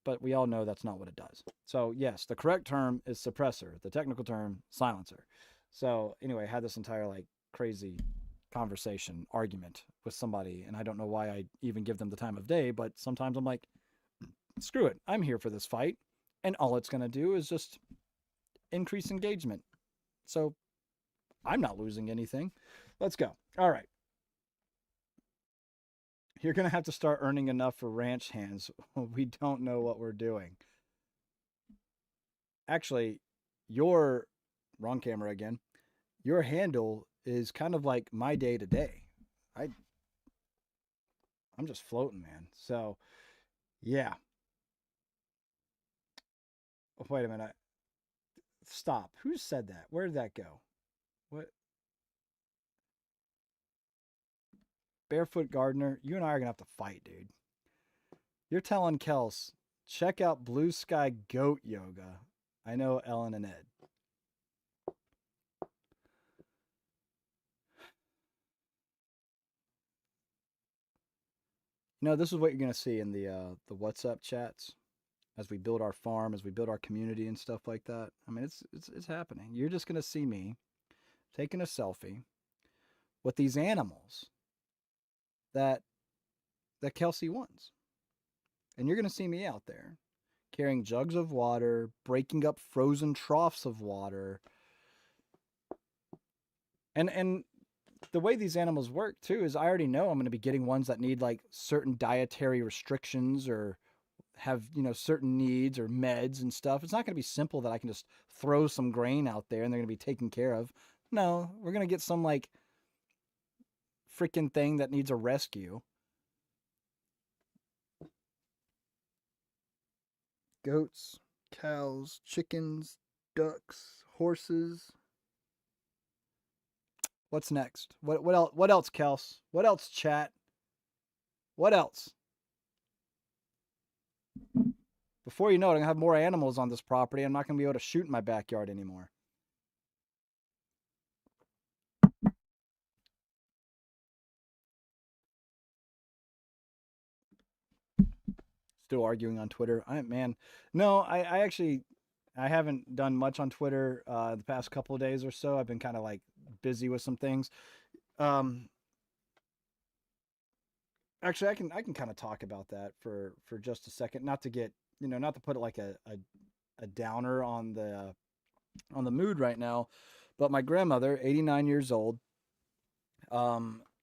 But we all know that's not what it does. So yes, the correct term is suppressor. The technical term, silencer. So anyway, I had this entire like crazy conversation, argument with somebody, and I don't know why I even give them the time of day, but sometimes I'm like, screw it. I'm here for this fight, and all it's going to do is just increase engagement. So I'm not losing anything. Let's go. All right. You're going to have to start earning enough for ranch hands. We don't know what we're doing. Actually, your wrong camera again. Your handle is kind of like my day to day. I I'm just floating, man. So, yeah. Wait a minute. Stop. Who said that? Where did that go? What? Barefoot Gardener, you and I are going to have to fight, dude. You're telling Kels, check out Blue Sky Goat Yoga. I know Ellen and Ed. This is what you're going to see in the WhatsApp chats as we build our farm, as we build our community and stuff like that. I mean, it's happening. You're just going to see me taking a selfie with these animals that Kelsey wants. And you're going to see me out there carrying jugs of water, breaking up frozen troughs of water. And the way these animals work too is I already know I'm going to be getting ones that need like certain dietary restrictions or have, certain needs or meds and stuff. It's not going to be simple that I can just throw some grain out there and they're going to be taken care of. No, we're going to get some like freaking thing that needs a rescue. Goats, cows, chickens, ducks, horses. What's next? What else? What else, Kels? What else, chat? What else? Before you know it, I'm gonna have more animals on this property. I'm not gonna be able to shoot in my backyard anymore. Still arguing on Twitter. Man, no, I actually I haven't done much on Twitter the past couple of days or so. I've been kind of like busy with some things. Um, Actually, I can kind of talk about that for just a second. Not to get not to put it like a downer on the mood right now, but my grandmother, 89 years old,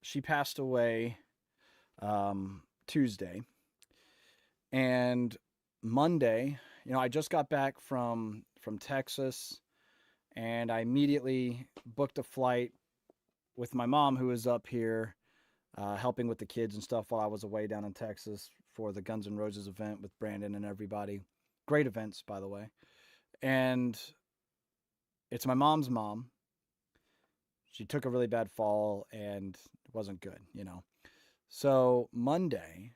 she passed away Tuesday, and Monday, I just got back from Texas, and I immediately booked a flight with my mom, who was up here helping with the kids and stuff while I was away down in Texas for the Guns N' Roses event with Brandon and everybody. Great events, by the way. And it's my mom's mom. She took a really bad fall and it wasn't good. So Monday,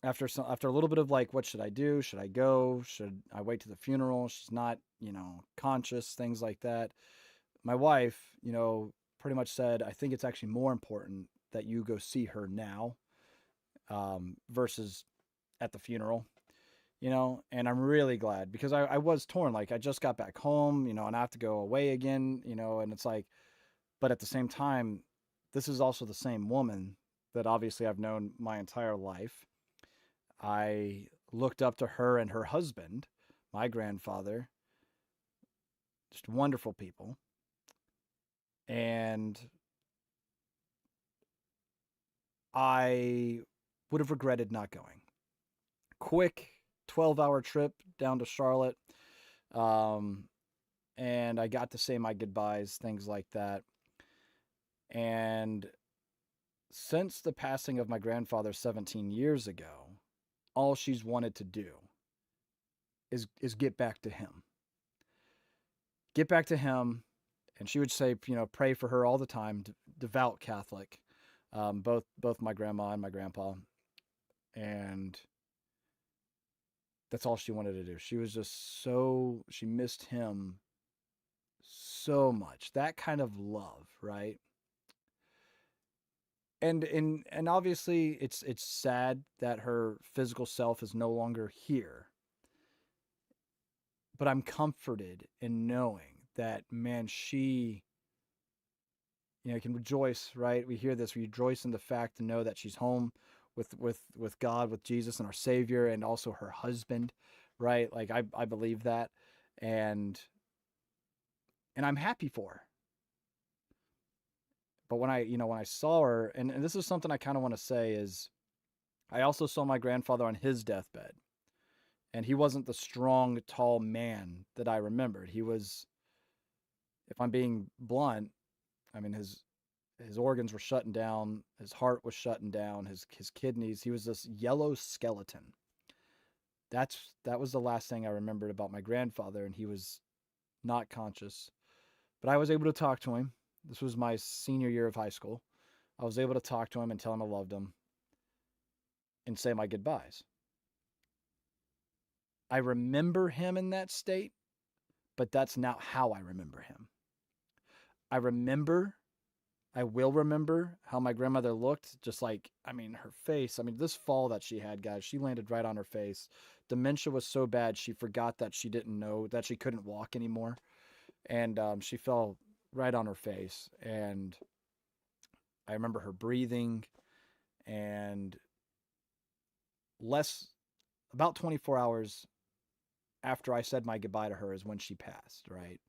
after a little bit of like, what should I do? Should I go? Should I wait to the funeral? She's not, conscious, things like that. My wife, pretty much said, I think it's actually more important that you go see her now versus at the funeral, and I'm really glad because I was torn. Like, I just got back home, and I have to go away again, and it's like, but at the same time, this is also the same woman that obviously I've known my entire life. I looked up to her and her husband, my grandfather, just wonderful people. And I would have regretted not going. Quick 12-hour trip down to Charlotte. Um, and I got to say my goodbyes, things like that. And since the passing of my grandfather 17 years ago, all she's wanted to do is get back to him. Get back to him. And she would say, pray for her all the time, devout Catholic, both my grandma and my grandpa. And that's all she wanted to do. She was just she missed him so much. That kind of love, right? And obviously it's sad that her physical self is no longer here. But I'm comforted in knowing that, man, she can rejoice, right? We hear this, we rejoice in the fact to know that she's home with God, with Jesus and our Savior, and also her husband, right? Like, I believe that, and I'm happy for her. But when I saw her, and this is something I kind of want to say is, I also saw my grandfather on his deathbed, and he wasn't the strong, tall man that I remembered. He was, if I'm being blunt, I mean, his organs were shutting down, his heart was shutting down, his kidneys. He was this yellow skeleton. That was the last thing I remembered about my grandfather, and he was not conscious. But I was able to talk to him. This was my senior year of high school. I was able to talk to him and tell him I loved him and say my goodbyes. I remember him in that state, but that's not how I remember him. I remember I will remember how my grandmother looked, just like, I mean, her face. I mean, this fall that she had, guys, she landed right on her face. Dementia was so bad, she forgot that she didn't know that she couldn't walk anymore. And she fell right on her face. And I remember her breathing. And about 24 hours after I said my goodbye to her is when she passed, right?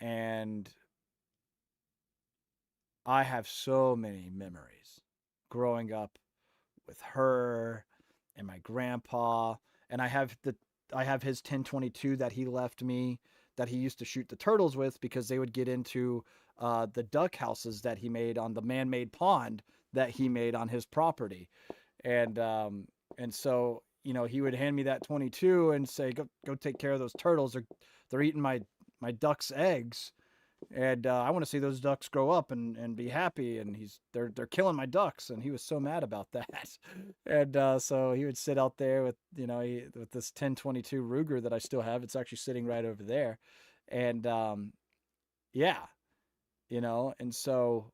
And I have so many memories growing up with her and my grandpa, and I have his 1022 that he left me, that he used to shoot the turtles with, because they would get into the duck houses that he made on the man-made pond that he made on his property. And so, he would hand me that 22 and say, go take care of those turtles. They're eating my duck's eggs. And I want to see those ducks grow up and be happy. And they're killing my ducks, and he was so mad about that. And so he would sit out there with with this 1022 Ruger that I still have. It's actually sitting right over there, and yeah, And so,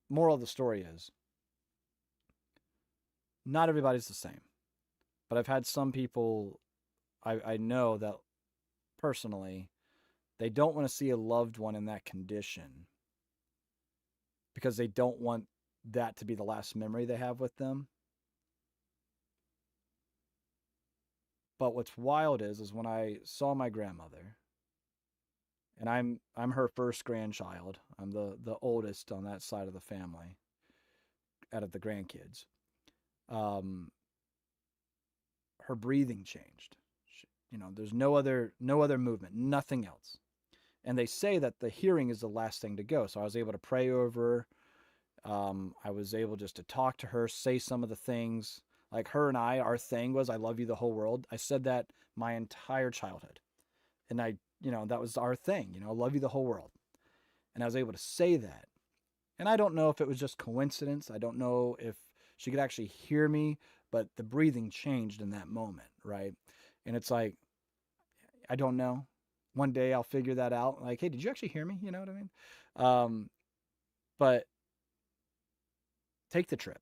moral of the story is, Not everybody's the same, but I've had some people I know that personally, they don't want to see a loved one in that condition because they don't want that to be the last memory they have with them. But what's wild is when I saw my grandmother, and I'm her first grandchild. I'm the oldest on that side of the family out of the grandkids. Um, her breathing changed. There's no other movement, nothing else. And they say that the hearing is the last thing to go. So I was able to pray over her. I was able just to talk to her, say some of the things. Like her and our thing was, I love you the whole world. I said that my entire childhood. And that was our thing, love you the whole world. And I was able to say that. And I don't know if it was just coincidence. I don't know if she could actually hear me, but the breathing changed in that moment, right? And it's like, I don't know. One day I'll figure that out. Like, hey, did you actually hear me? You know what I mean? But take the trip.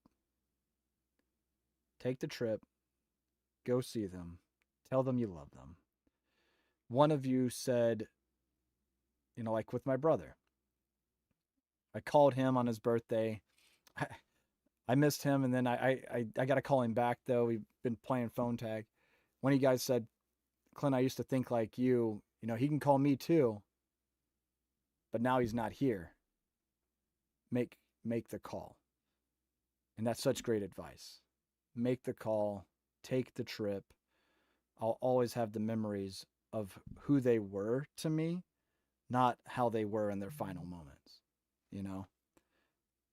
Take the trip. Go see them. Tell them you love them. One of you said, like with my brother, I called him on his birthday. I, I missed him, and then I got to call him back though. We've been playing phone tag. One of you guys said, Clint, I used to think like you. He can call me too, but now he's not here. Make the call. And that's such great advice. Make the call, take the trip. I'll always have the memories of who they were to me, not how they were in their final moments, you know?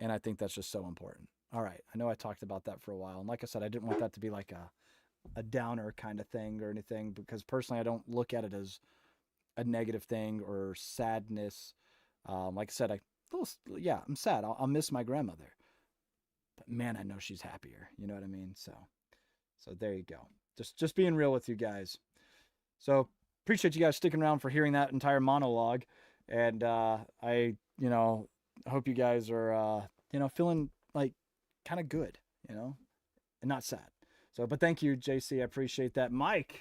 And I think that's just so important. All right. I know I talked about that for a while. And like I said, I didn't want that to be like a downer kind of thing or anything, because personally, I don't look at it as a negative thing or sadness. Like I said, I'm sad. I'll miss my grandmother, but man, I know she's happier. You know what I mean? So there you go. Just being real with you guys. So appreciate you guys sticking around for hearing that entire monologue. And I, hope you guys are, feeling like kind of good, and not sad. So, but thank you, JC. I appreciate that. Mike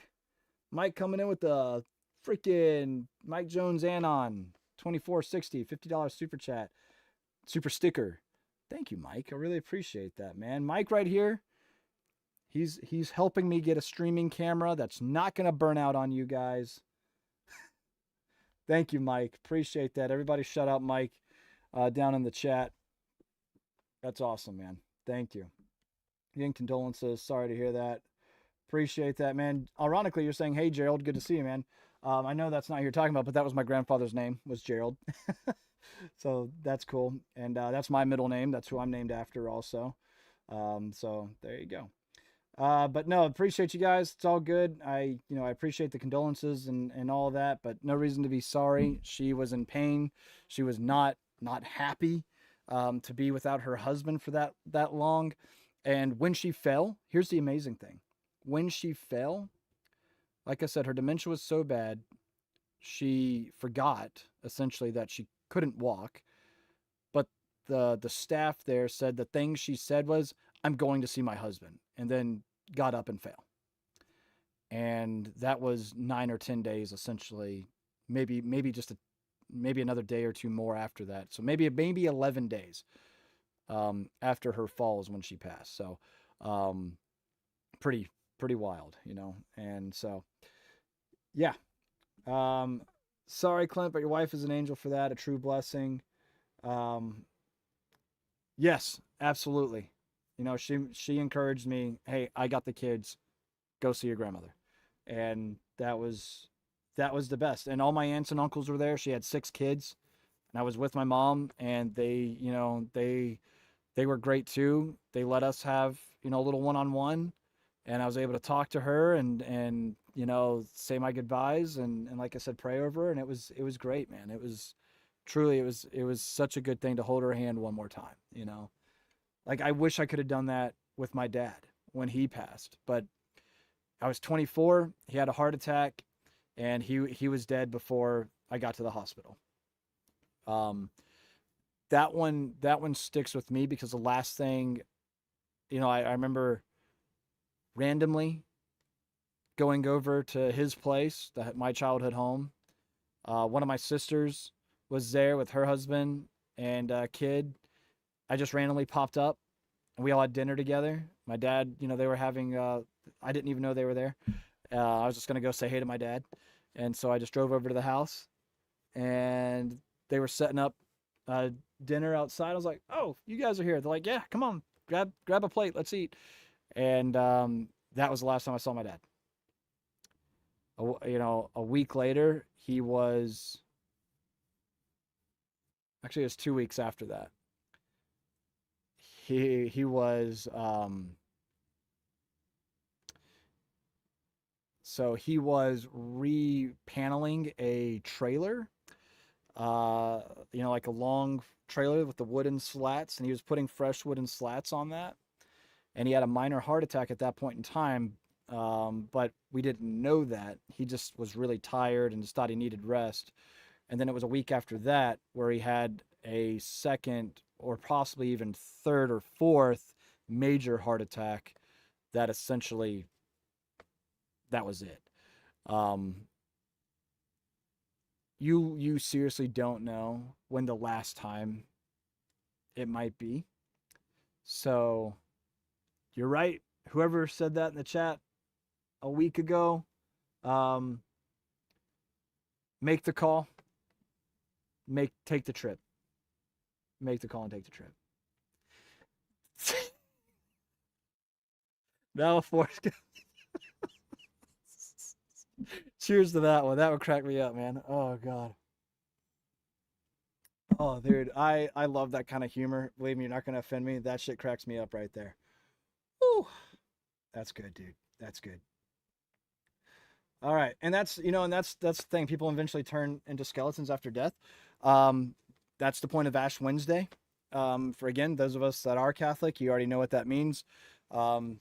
coming in with the freaking Mike Jones Anon 2460 $50 super chat, super sticker. Thank you, Mike. I really appreciate that, man. Mike right here. He's helping me get a streaming camera that's not going to burn out on you guys. Thank you, Mike. Appreciate that. Everybody shout out Mike down in the chat. That's awesome, man. Thank you. Again, condolences. Sorry to hear that. Appreciate that, man. Ironically, you're saying, hey, Gerald, good to see you, man. I know that's not who you're talking about, but that was my grandfather's name, was Gerald. So that's cool. And that's my middle name. That's who I'm named after also. So there you go. But no, appreciate you guys. It's all good. I appreciate the condolences and all that, but no reason to be sorry. She was in pain. She was not happy to be without her husband for that long. And when she fell, here's the amazing thing. When she fell, like I said, her dementia was so bad, she forgot essentially that she couldn't walk. But the staff there said the thing she said was, I'm going to see my husband, and then got up and fell. And that was 9 or 10 days essentially, maybe maybe another day or two more after that. So maybe 11 days after her falls when she passed. So pretty wild, And so yeah. Sorry, Clint, but your wife is an angel for that, a true blessing. Yes, absolutely. She encouraged me, hey, I got the kids, go see your grandmother. And that was the best. And all my aunts and uncles were there. She had 6 kids, and I was with my mom, and they were great too. They let us have, a little one-on-one, and I was able to talk to her and say my goodbyes and like I said, pray over her, and it was great, man. It was truly, it was such a good thing to hold her hand one more time, Like I wish I could have done that with my dad when he passed, but I was 24, he had a heart attack, and he was dead before I got to the hospital. That one sticks with me because the last thing, I remember randomly going over to his place, my childhood home. One of my sisters was there with her husband and kid. I just randomly popped up, and we all had dinner together. My dad, they were having. I didn't even know they were there. I was just gonna go say hey to my dad, and so I just drove over to the house, and they were setting up uh, dinner outside. I was like, "Oh, you guys are here." They're like, "Yeah, come on, grab a plate, let's eat." And that was the last time I saw my dad. A week later, he was actually it was 2 weeks after that. He was so he was repaneling a trailer, like a long trailer with the wooden slats, and he was putting fresh wooden slats on that. And he had a minor heart attack at that point in time, but we didn't know that. He just was really tired and just thought he needed rest. And then it was a week after that where he had a second or possibly even third or fourth major heart attack that essentially that was it. Um, you seriously don't know when the last time it might be. So you're right. Whoever said that in the chat a week ago, um, make the call. Take the trip. Make the call and take the trip. Now, Forrest. Cheers to that one. That would crack me up, man. Oh god. Oh, dude, I love that kind of humor. Believe me, you're not gonna offend me. That shit cracks me up right there. Woo. That's good, dude. That's good. All right, and that's the thing. People eventually turn into skeletons after death. Um, that's the point of Ash Wednesday. For again, those of us that are Catholic, you already know what that means. Um,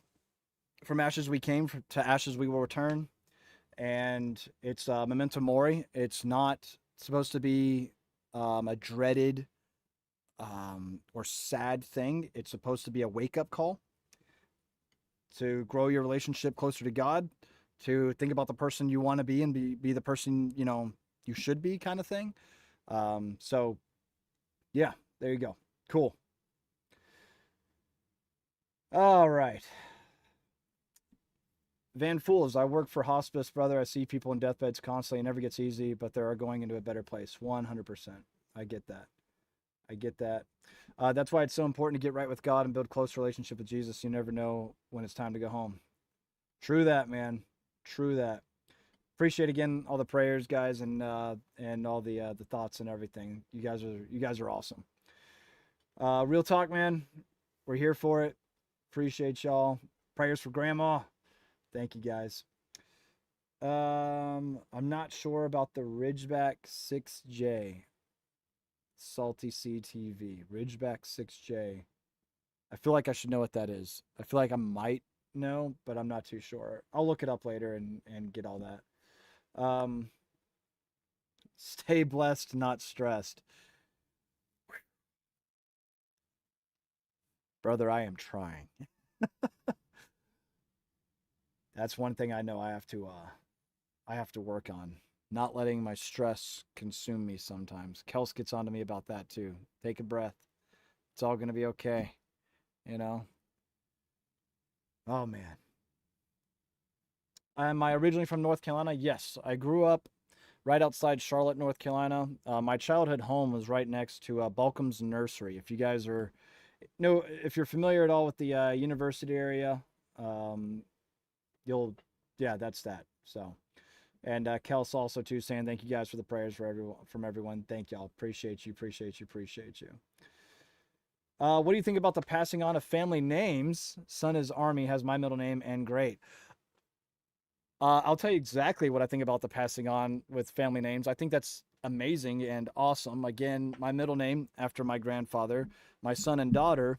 from ashes we came, to ashes we will return, and it's memento mori. It's not supposed to be a dreaded or sad thing. It's supposed to be a wake up call to grow your relationship closer to God, to think about the person you want to be and be the person you should be, kind of thing. So yeah, there you go. Cool. All right. Van Fools, I work for hospice, brother. I see people in deathbeds constantly. It never gets easy, but they are going into a better place. 100%. I get that. I get that. That's why it's so important to get right with God and build close relationship with Jesus. You never know when it's time to go home. True that, man. True that. Appreciate again all the prayers, guys, and all the thoughts and everything. You guys are awesome. Real talk, man. We're here for it. Appreciate y'all. Prayers for Grandma. Thank you, guys. I'm not sure about the Ridgeback 6J. Salty CTV. Ridgeback 6J. I feel like I should know what that is. I feel like I might know, but I'm not too sure. I'll look it up later and get all that. Stay blessed, not stressed. Brother, I am trying. That's one thing I know I have to work on. Not letting my stress consume me sometimes. Kels gets onto me about that too. Take a breath. It's all gonna be okay. You know? Oh man. Am I originally from North Carolina? Yes. I grew up right outside Charlotte, North Carolina. My childhood home was right next to Balcomb's Nursery. If you guys are if you're familiar at all with the university area, um, you'll, yeah, that's that. So, and Kels also too saying thank you guys for the prayers for everyone from everyone. Thank y'all. Appreciate you. Appreciate you. Appreciate you. What do you think about the passing on of family names? Son is Army, has my middle name, and great. I'll tell you exactly what I think about the passing on with family names. I think that's amazing and awesome. Again, my middle name after my grandfather, my son and daughter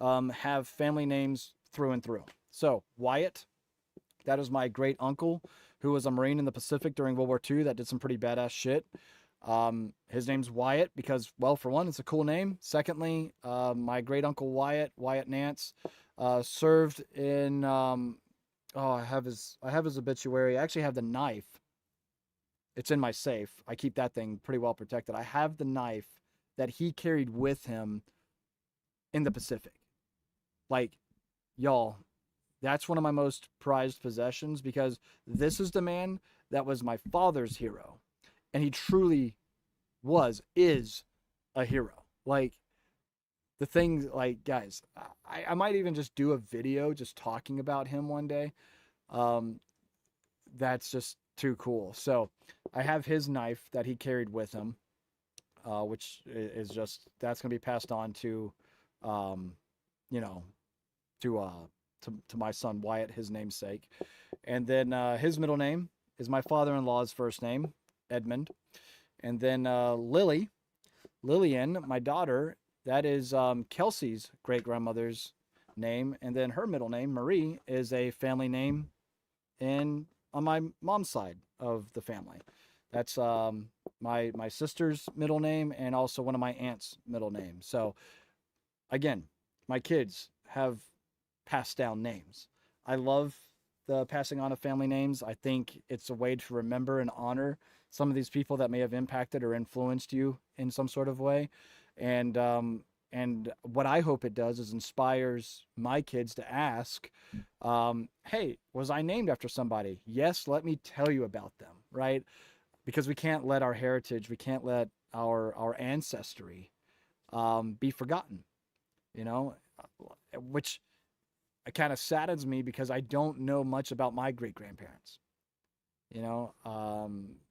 have family names through and through. So Wyatt, that is my great uncle who was a Marine in the Pacific during World War II that did some pretty badass shit. His name's Wyatt because, well, for one, it's a cool name. Secondly, my great uncle Wyatt Nance, served in Oh, I have his obituary. I actually have the knife. It's in my safe. I keep that thing pretty well protected. I have the knife that he carried with him in the Pacific. Like, y'all, that's one of my most prized possessions because this is the man that was my father's hero. And he truly is a hero. Like, the things, like, guys, I might even just do a video just talking about him one day. Um, that's just too cool. So I have his knife that he carried with him, which is just that's gonna be passed on to, um, you know, to to my son Wyatt, his namesake, and then his middle name is my father-in-law's first name, Edmund, and then Lillian, my daughter, that is Kelsey's great grandmother's name, and then her middle name Marie is a family name in on my mom's side of the family. That's my sister's middle name and also one of my aunt's middle names. So again, my kids have passed down names. I love the passing on of family names. I think it's a way to remember and honor some of these people that may have impacted or influenced you in some sort of way. And and what I hope it does is inspires my kids to ask, "Hey, was I named after somebody? Yes, let me tell you about them." Right? Because we can't let our heritage, we can't let our ancestry be forgotten. You know, which it kind of saddens me because I don't know much about my great grandparents. You know,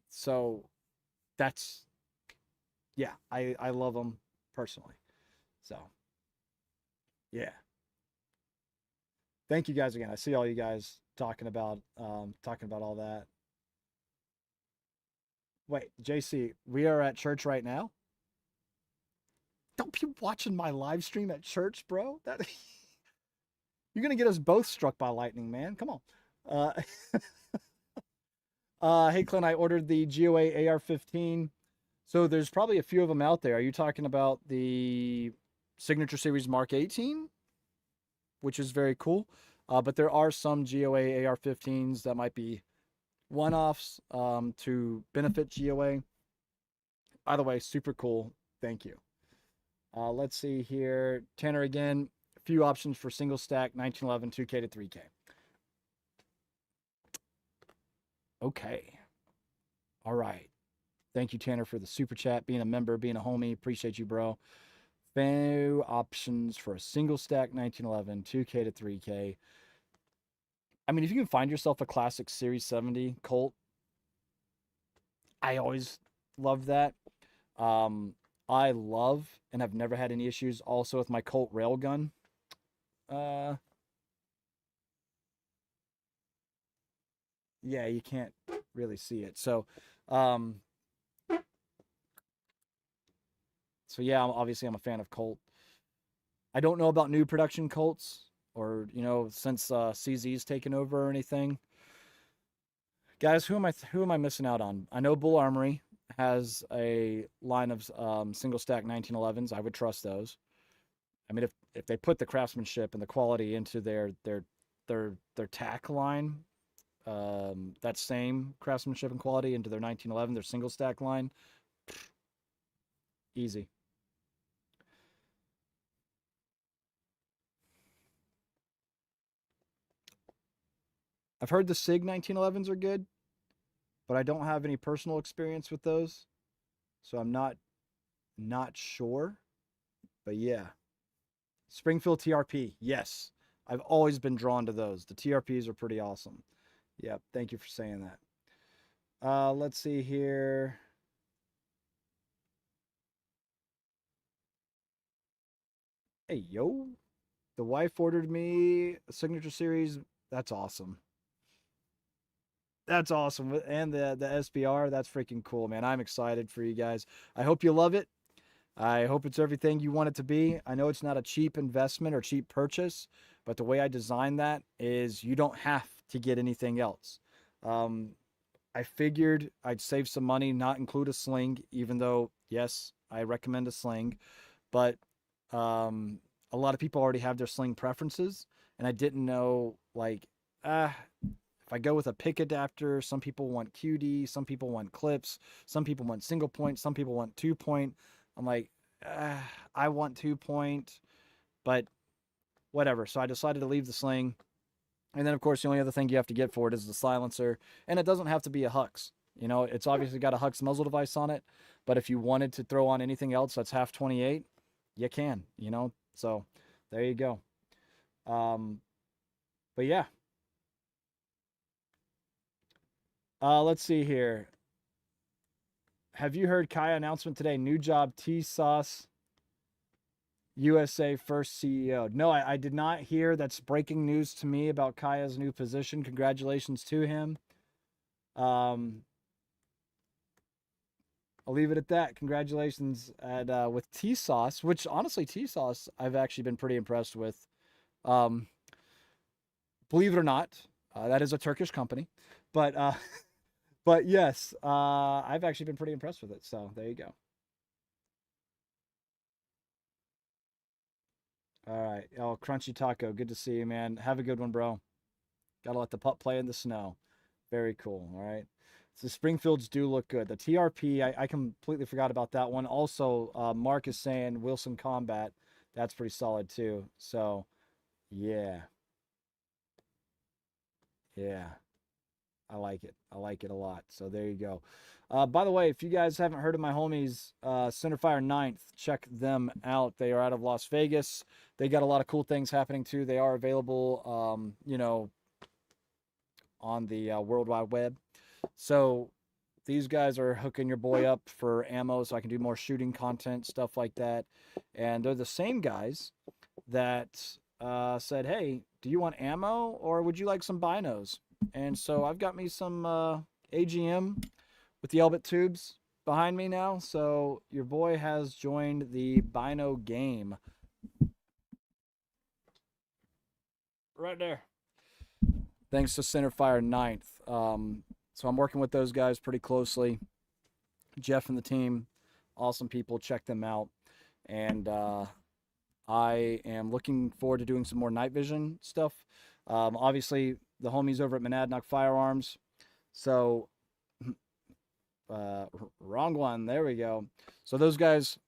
so that's yeah, I love them personally. So yeah, thank you guys again. I see all you guys talking about all that. Wait, JC, we are at church right now. Don't be watching my live stream at church, bro. That you're gonna get us both struck by lightning, man. Come on. Uh, hey Clint, I ordered the GOA AR-15. So there's probably a few of them out there. Are you talking about the Signature Series Mark 18, which is very cool? But there are some GOA AR-15s that might be one-offs to benefit GOA. By the way, super cool. Thank you. Let's see here. Tanner again. A few options for single stack 1911 2K to 3K. Okay. All right. Thank you, Tanner, for the super chat, being a member, being a homie. Appreciate you, bro. Few options for a single stack 1911, 2K to 3K. I mean, if you can find yourself a classic Series 70 Colt, I always love that. Um, I love and have never had any issues also with my Colt railgun. Uh, yeah, you can't really see it. Um, so yeah, obviously I'm a fan of Colt. I don't know about new production Colts or since CZ's taken over or anything. Guys, who am I missing out on? I know Bull Armory has a line of single stack 1911s. I would trust those. I mean, if they put the craftsmanship and the quality into their tack line, that same craftsmanship and quality into their 1911, their single stack line, easy. I've heard the Sig 1911s are good, but I don't have any personal experience with those, so I'm not sure. But yeah, Springfield TRP, yes, I've always been drawn to those. The TRPs are pretty awesome. Yep, thank you for saying that. Let's see here. Hey, yo, the wife ordered me a signature series. That's awesome. That's awesome. And the SBR, that's freaking cool, man. I'm excited for you guys. I hope you love it. I hope it's everything you want it to be. I know it's not a cheap investment or cheap purchase, but the way I designed that is you don't have to get anything else. Um, I figured I'd save some money, not include a sling, even though, yes, I recommend a sling. But um, a lot of people already have their sling preferences, and I didn't know like if I go with a pick adapter, some people want QD, some people want clips, some people want single point, some people want 2-point. I'm like, I want 2-point, but whatever. So I decided to leave the sling. And then, of course, the only other thing you have to get for it is the silencer. And it doesn't have to be a Hux. You know, it's obviously got a Hux muzzle device on it. But if you wanted to throw on anything else that's half 28, you can, you know. So there you go. Um, but yeah. Let's see here. Have you heard Kaya announcement today? New job, T Sauce USA first CEO. No, I did not hear. That's breaking news to me about Kaya's new position. Congratulations to him. Um, I'll leave it at that. Congratulations at with T Sauce, which honestly T Sauce I've actually been pretty impressed with. Um, believe it or not, that is a Turkish company, but but yes, I've actually been pretty impressed with it. So there you go. All right. Oh, Crunchy Taco, good to see you, man. Have a good one, bro. Gotta let the pup play in the snow. Very cool. All right. So Springfields do look good. The TRP, I completely forgot about that one. Also, Mark is saying Wilson Combat. That's pretty solid too. So, yeah. Yeah. I like it. I like it a lot. So there you go. By the way, if you guys haven't heard of my homies, Centerfire Ninth, check them out. They are out of Las Vegas. They got a lot of cool things happening too. They are available, you know, on the World Wide Web. So these guys are hooking your boy up for ammo so I can do more shooting content, stuff like that. And they're the same guys that said, hey, do you want ammo or would you like some binos? And so I've got me some AGM with the Elbit tubes behind me now. So your boy has joined the bino game. Right there. Thanks to Centerfire Ninth. So I'm working with those guys pretty closely. Jeff and the team, awesome people. Check them out. And I am looking forward to doing some more night vision stuff. Obviously, the homies over at Monadnock Firearms. So, wrong one. There we go. So those guys,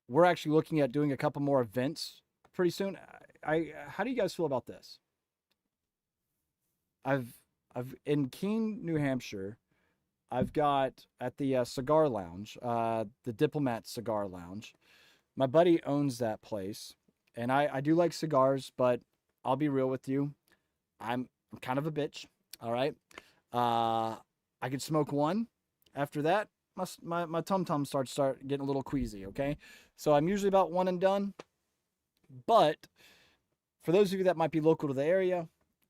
we're actually looking at doing a couple more events pretty soon. How do you guys feel about this? I've, I've in Keene, New Hampshire. I've got at the cigar lounge, the Diplomat Cigar Lounge. My buddy owns that place, and I do like cigars, but I'll be real with you. I'm kind of a bitch. All right. I could smoke one. After that, my tum tum start getting a little queasy. Okay, so I'm usually about one and done. But for those of you that might be local to the area,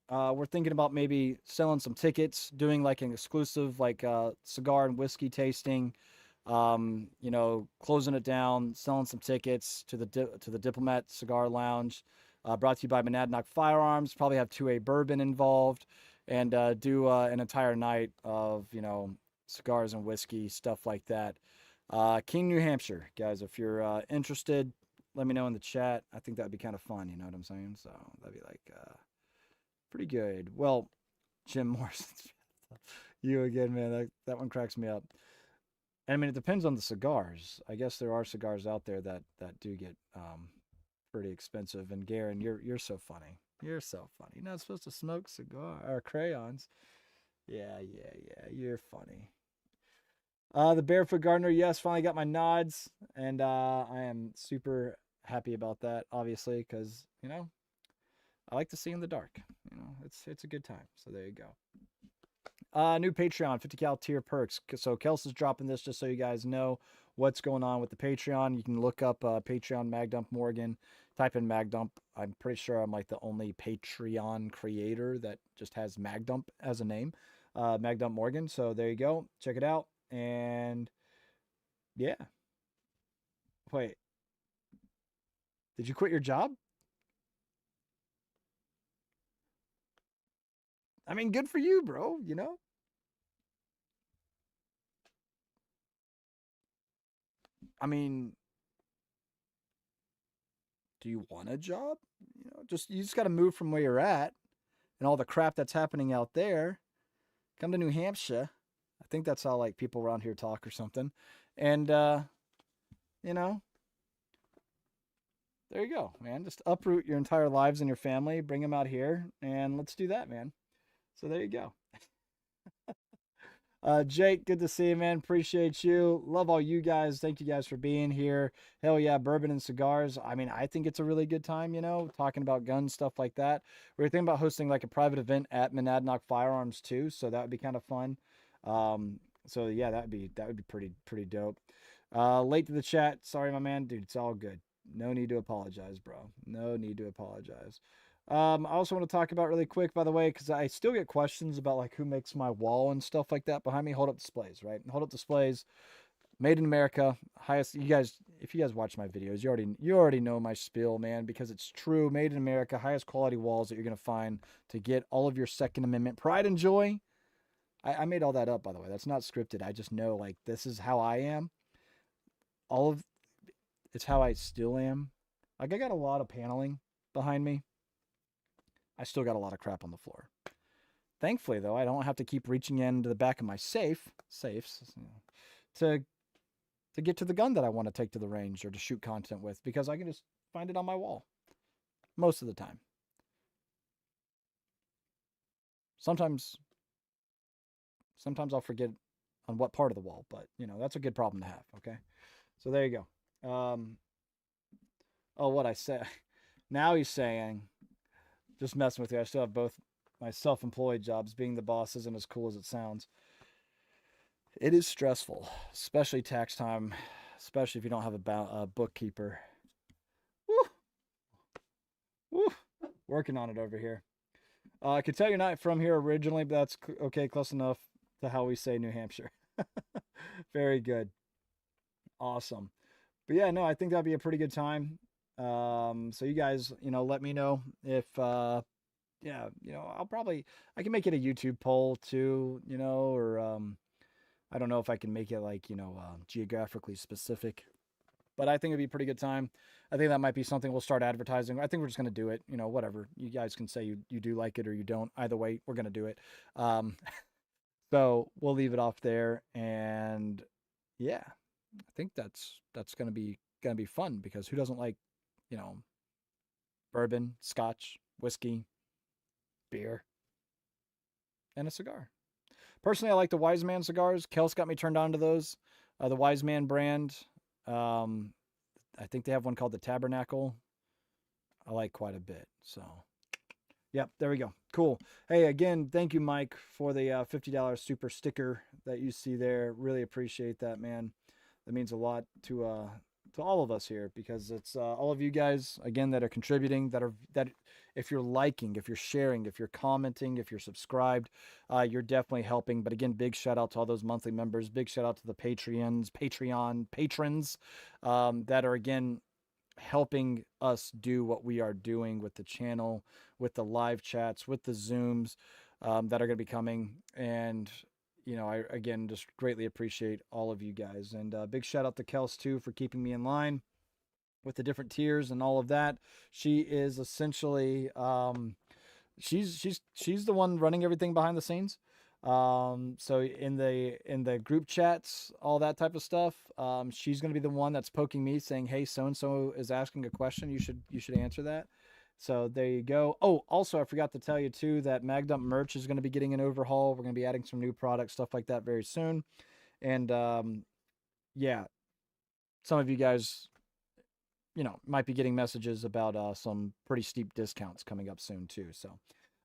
we're thinking about maybe selling some tickets, doing like an exclusive like cigar and whiskey tasting. You know, closing it down, selling some tickets to the Diplomat Cigar Lounge. Brought to you by Monadnock Firearms. Probably have 2A bourbon involved, and do an entire night of cigars and whiskey stuff like that. King, New Hampshire, guys. If you're interested, let me know in the chat. I think that'd be kind of fun. You know what I'm saying? So that'd be like pretty good. Well, Jim Morrison, you again, man. That one cracks me up. And I mean, it depends on the cigars. I guess there are cigars out there that do get pretty expensive. And Garen, you're so funny. You're so funny. You're not supposed to smoke cigar or crayons. Yeah, yeah, yeah. You're funny. The Barefoot Gardener, yes, finally got my nods, and I am super happy about that. Obviously, because I like to see in the dark. It's a good time. So there you go. New Patreon, 50 cal tier perks. So Kels is dropping this just so you guys know what's going on with the Patreon. You can look up Patreon Magdump Morgan, type in Magdump. I'm pretty sure I'm like the only Patreon creator that just has Magdump as a name, Magdump Morgan. So there you go. Check it out. And yeah. Wait, did you quit your job? I mean, good for you, bro. I mean, do you want a job? You just got to move from where you're at and all the crap that's happening out there, come to New Hampshire. I think that's how like people around here talk or something. And you know, there you go, man. Just uproot your entire lives and your family, bring them out here, and let's do that, man. So there you go. Jake, good to see you, man. Appreciate you. Love all you guys. Thank you guys for being here. Hell yeah, bourbon and cigars. I mean, I think it's a really good time, talking about guns, stuff like that. We were thinking about hosting like a private event at Monadnock Firearms too, so that would be kind of fun. So yeah, that would be pretty dope. Late to the chat. Sorry, my man. Dude, it's all good. No need to apologize, bro. No need to apologize. I also want to talk about really quick, by the way, because I still get questions about like who makes my wall and stuff like that behind me. Hold Up Displays, right? Hold Up Displays, made in America. Highest. You guys, if you guys watch my videos, you already know my spiel, man, because it's true. Made in America, highest quality walls that you're gonna find to get all of your Second Amendment pride and joy. I made all that up, by the way. That's not scripted. I just know like this is how I am. All of it's how I still am. Like I got a lot of paneling behind me. I still got a lot of crap on the floor. Thankfully, though, I don't have to keep reaching into the back of my safes, to get to the gun that I want to take to the range or to shoot content with, because I can just find it on my wall most of the time. Sometimes I'll forget on what part of the wall, but that's a good problem to have. Okay, so there you go. Oh, what I said. Now he's saying, just messing with you. I still have both my self-employed jobs. Being the boss isn't as cool as it sounds. It is stressful, especially tax time, especially if you don't have a bookkeeper. Woo, woo. Working on it over here. I could tell you're not from here originally, but that's okay, close enough to how we say New Hampshire. Very good. Awesome. But yeah, no, I think that'd be a pretty good time. So you guys, let me know if yeah, I can make it a YouTube poll too, or I don't know if I can make it like, geographically specific, but I think it'd be a pretty good time. I think that might be something we'll start advertising. I think we're just going to do it, whatever. You guys can say you do like it or you don't. Either way, we're going to do it. So we'll leave it off there. And yeah, I think that's going to be fun, because who doesn't like, you know, bourbon, scotch, whiskey, beer, and a cigar. Personally, I like the Wise Man cigars. Kels got me turned on to those. The Wise Man brand. Um, I think they have one called the Tabernacle. I like quite a bit. So, yep, there we go. Cool. Hey, again, thank you, Mike, for the $50 super sticker that you see there. Really appreciate that, man. That means a lot to all of us here, because it's all of you guys again that are contributing, that if you're liking, if you're sharing, if you're commenting, if you're subscribed, you're definitely helping. But again, big shout out to all those monthly members. Big shout out to the Patreon patrons that are again helping us do what we are doing with the channel, with the live chats, with the Zooms that are going to be coming. And I again just greatly appreciate all of you guys. And big shout out to Kels too for keeping me in line with the different tiers and all of that. She is essentially she's the one running everything behind the scenes. So in the group chats, all that type of stuff, she's going to be the one that's poking me, saying, "Hey, so and so is asking a question. You should answer that." So there you go. Oh, also, I forgot to tell you too that Magdump merch is going to be getting an overhaul. We're going to be adding some new products, stuff like that, very soon. And yeah, some of you guys, might be getting messages about some pretty steep discounts coming up soon too. So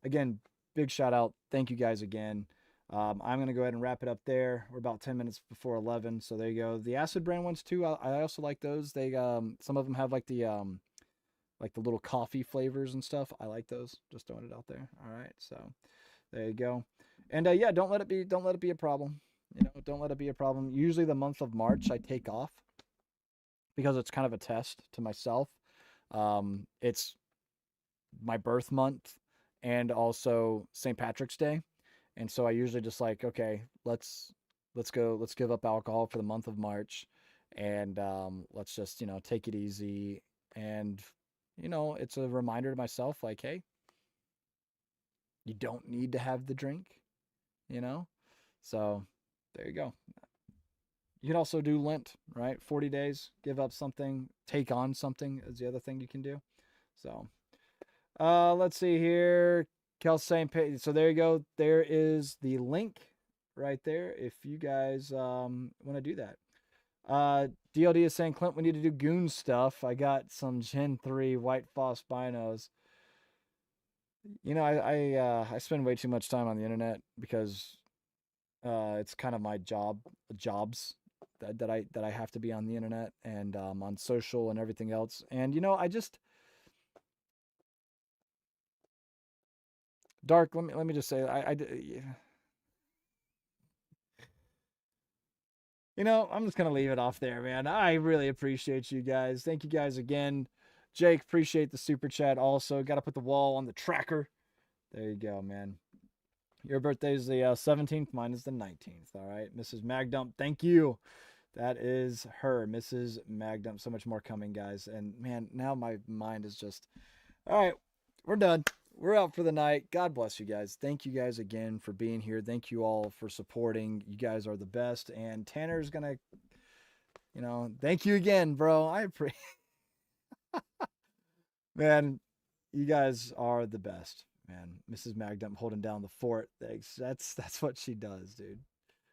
again, big shout out. Thank you guys again. I'm going to go ahead and wrap it up there. We're about 10 minutes before 11. So there you go. The acid brand ones too. I also like those. They some of them have like the little coffee flavors and stuff. I like those. Just throwing it out there. All right. So there you go. And yeah, don't let it be a problem. Don't let it be a problem. Usually the month of March I take off, because it's kind of a test to myself. It's my birth month and also St. Patrick's Day. And so I usually just like, okay, let's give up alcohol for the month of March, and let's just, take it easy. And, it's a reminder to myself, like, hey, You don't need to have the drink, you know? So there you go. You can also do Lent, right? 40 days, give up something, take on something is the other thing you can do. So let's see here. Kel saying, so there you go. There is the link right there if you guys want to do that. DLD is saying, Clint, we need to do goon stuff. I got some Gen 3 White Foss binos. You know, I spend way too much time on the internet because it's kind of my jobs that I have to be on the internet and on social and everything else. And you know, I just Dark. Let me just say, you know, I'm just gonna leave it off there, man. I really appreciate you guys. Thank you guys again. Jake, appreciate the super chat. Also, got to put the wall on the tracker. There you go, man. Your birthday is the 17th. Mine is the 19th. All right, Mrs. Magdump. Thank you. That is her, Mrs. Magdump. So much more coming, guys. And man, now my mind is just. All right, we're done. We're out for the night. God bless you guys. Thank you guys again for being here. Thank you all for supporting. You guys are the best. And Tanner's gonna, thank you again, bro. I appreciate. Man, you guys are the best, man. Mrs. Magdump holding down the fort. Thanks. That's what she does, dude.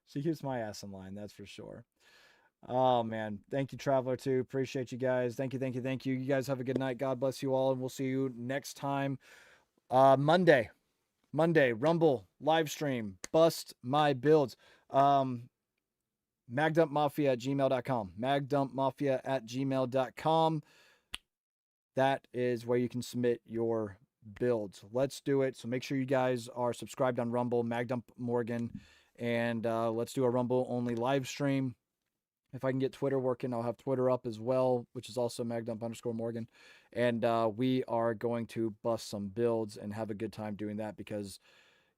She keeps my ass in line, that's for sure. Oh man. Thank you, Traveler, too. Appreciate you guys. Thank you, thank you, thank you. You guys have a good night. God bless you all, and we'll see you next time. Monday, Rumble live stream. Bust my builds. Magdumpmafia@gmail.com. Magdumpmafia@gmail.com. That is where you can submit your builds. Let's do it. So make sure you guys are subscribed on Rumble, Magdump Morgan, and let's do a Rumble only live stream. If I can get Twitter working, I'll have Twitter up as well, which is also Magdump_Morgan. And we are going to bust some builds and have a good time doing that because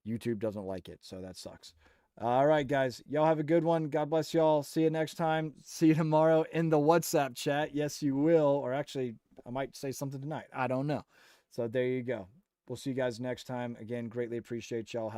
YouTube doesn't like it. So that sucks. All right, guys. Y'all have a good one. God bless y'all. See you next time. See you tomorrow in the WhatsApp chat. Yes, you will. Or actually, I might say something tonight. I don't know. So there you go. We'll see you guys next time. Again, greatly appreciate y'all.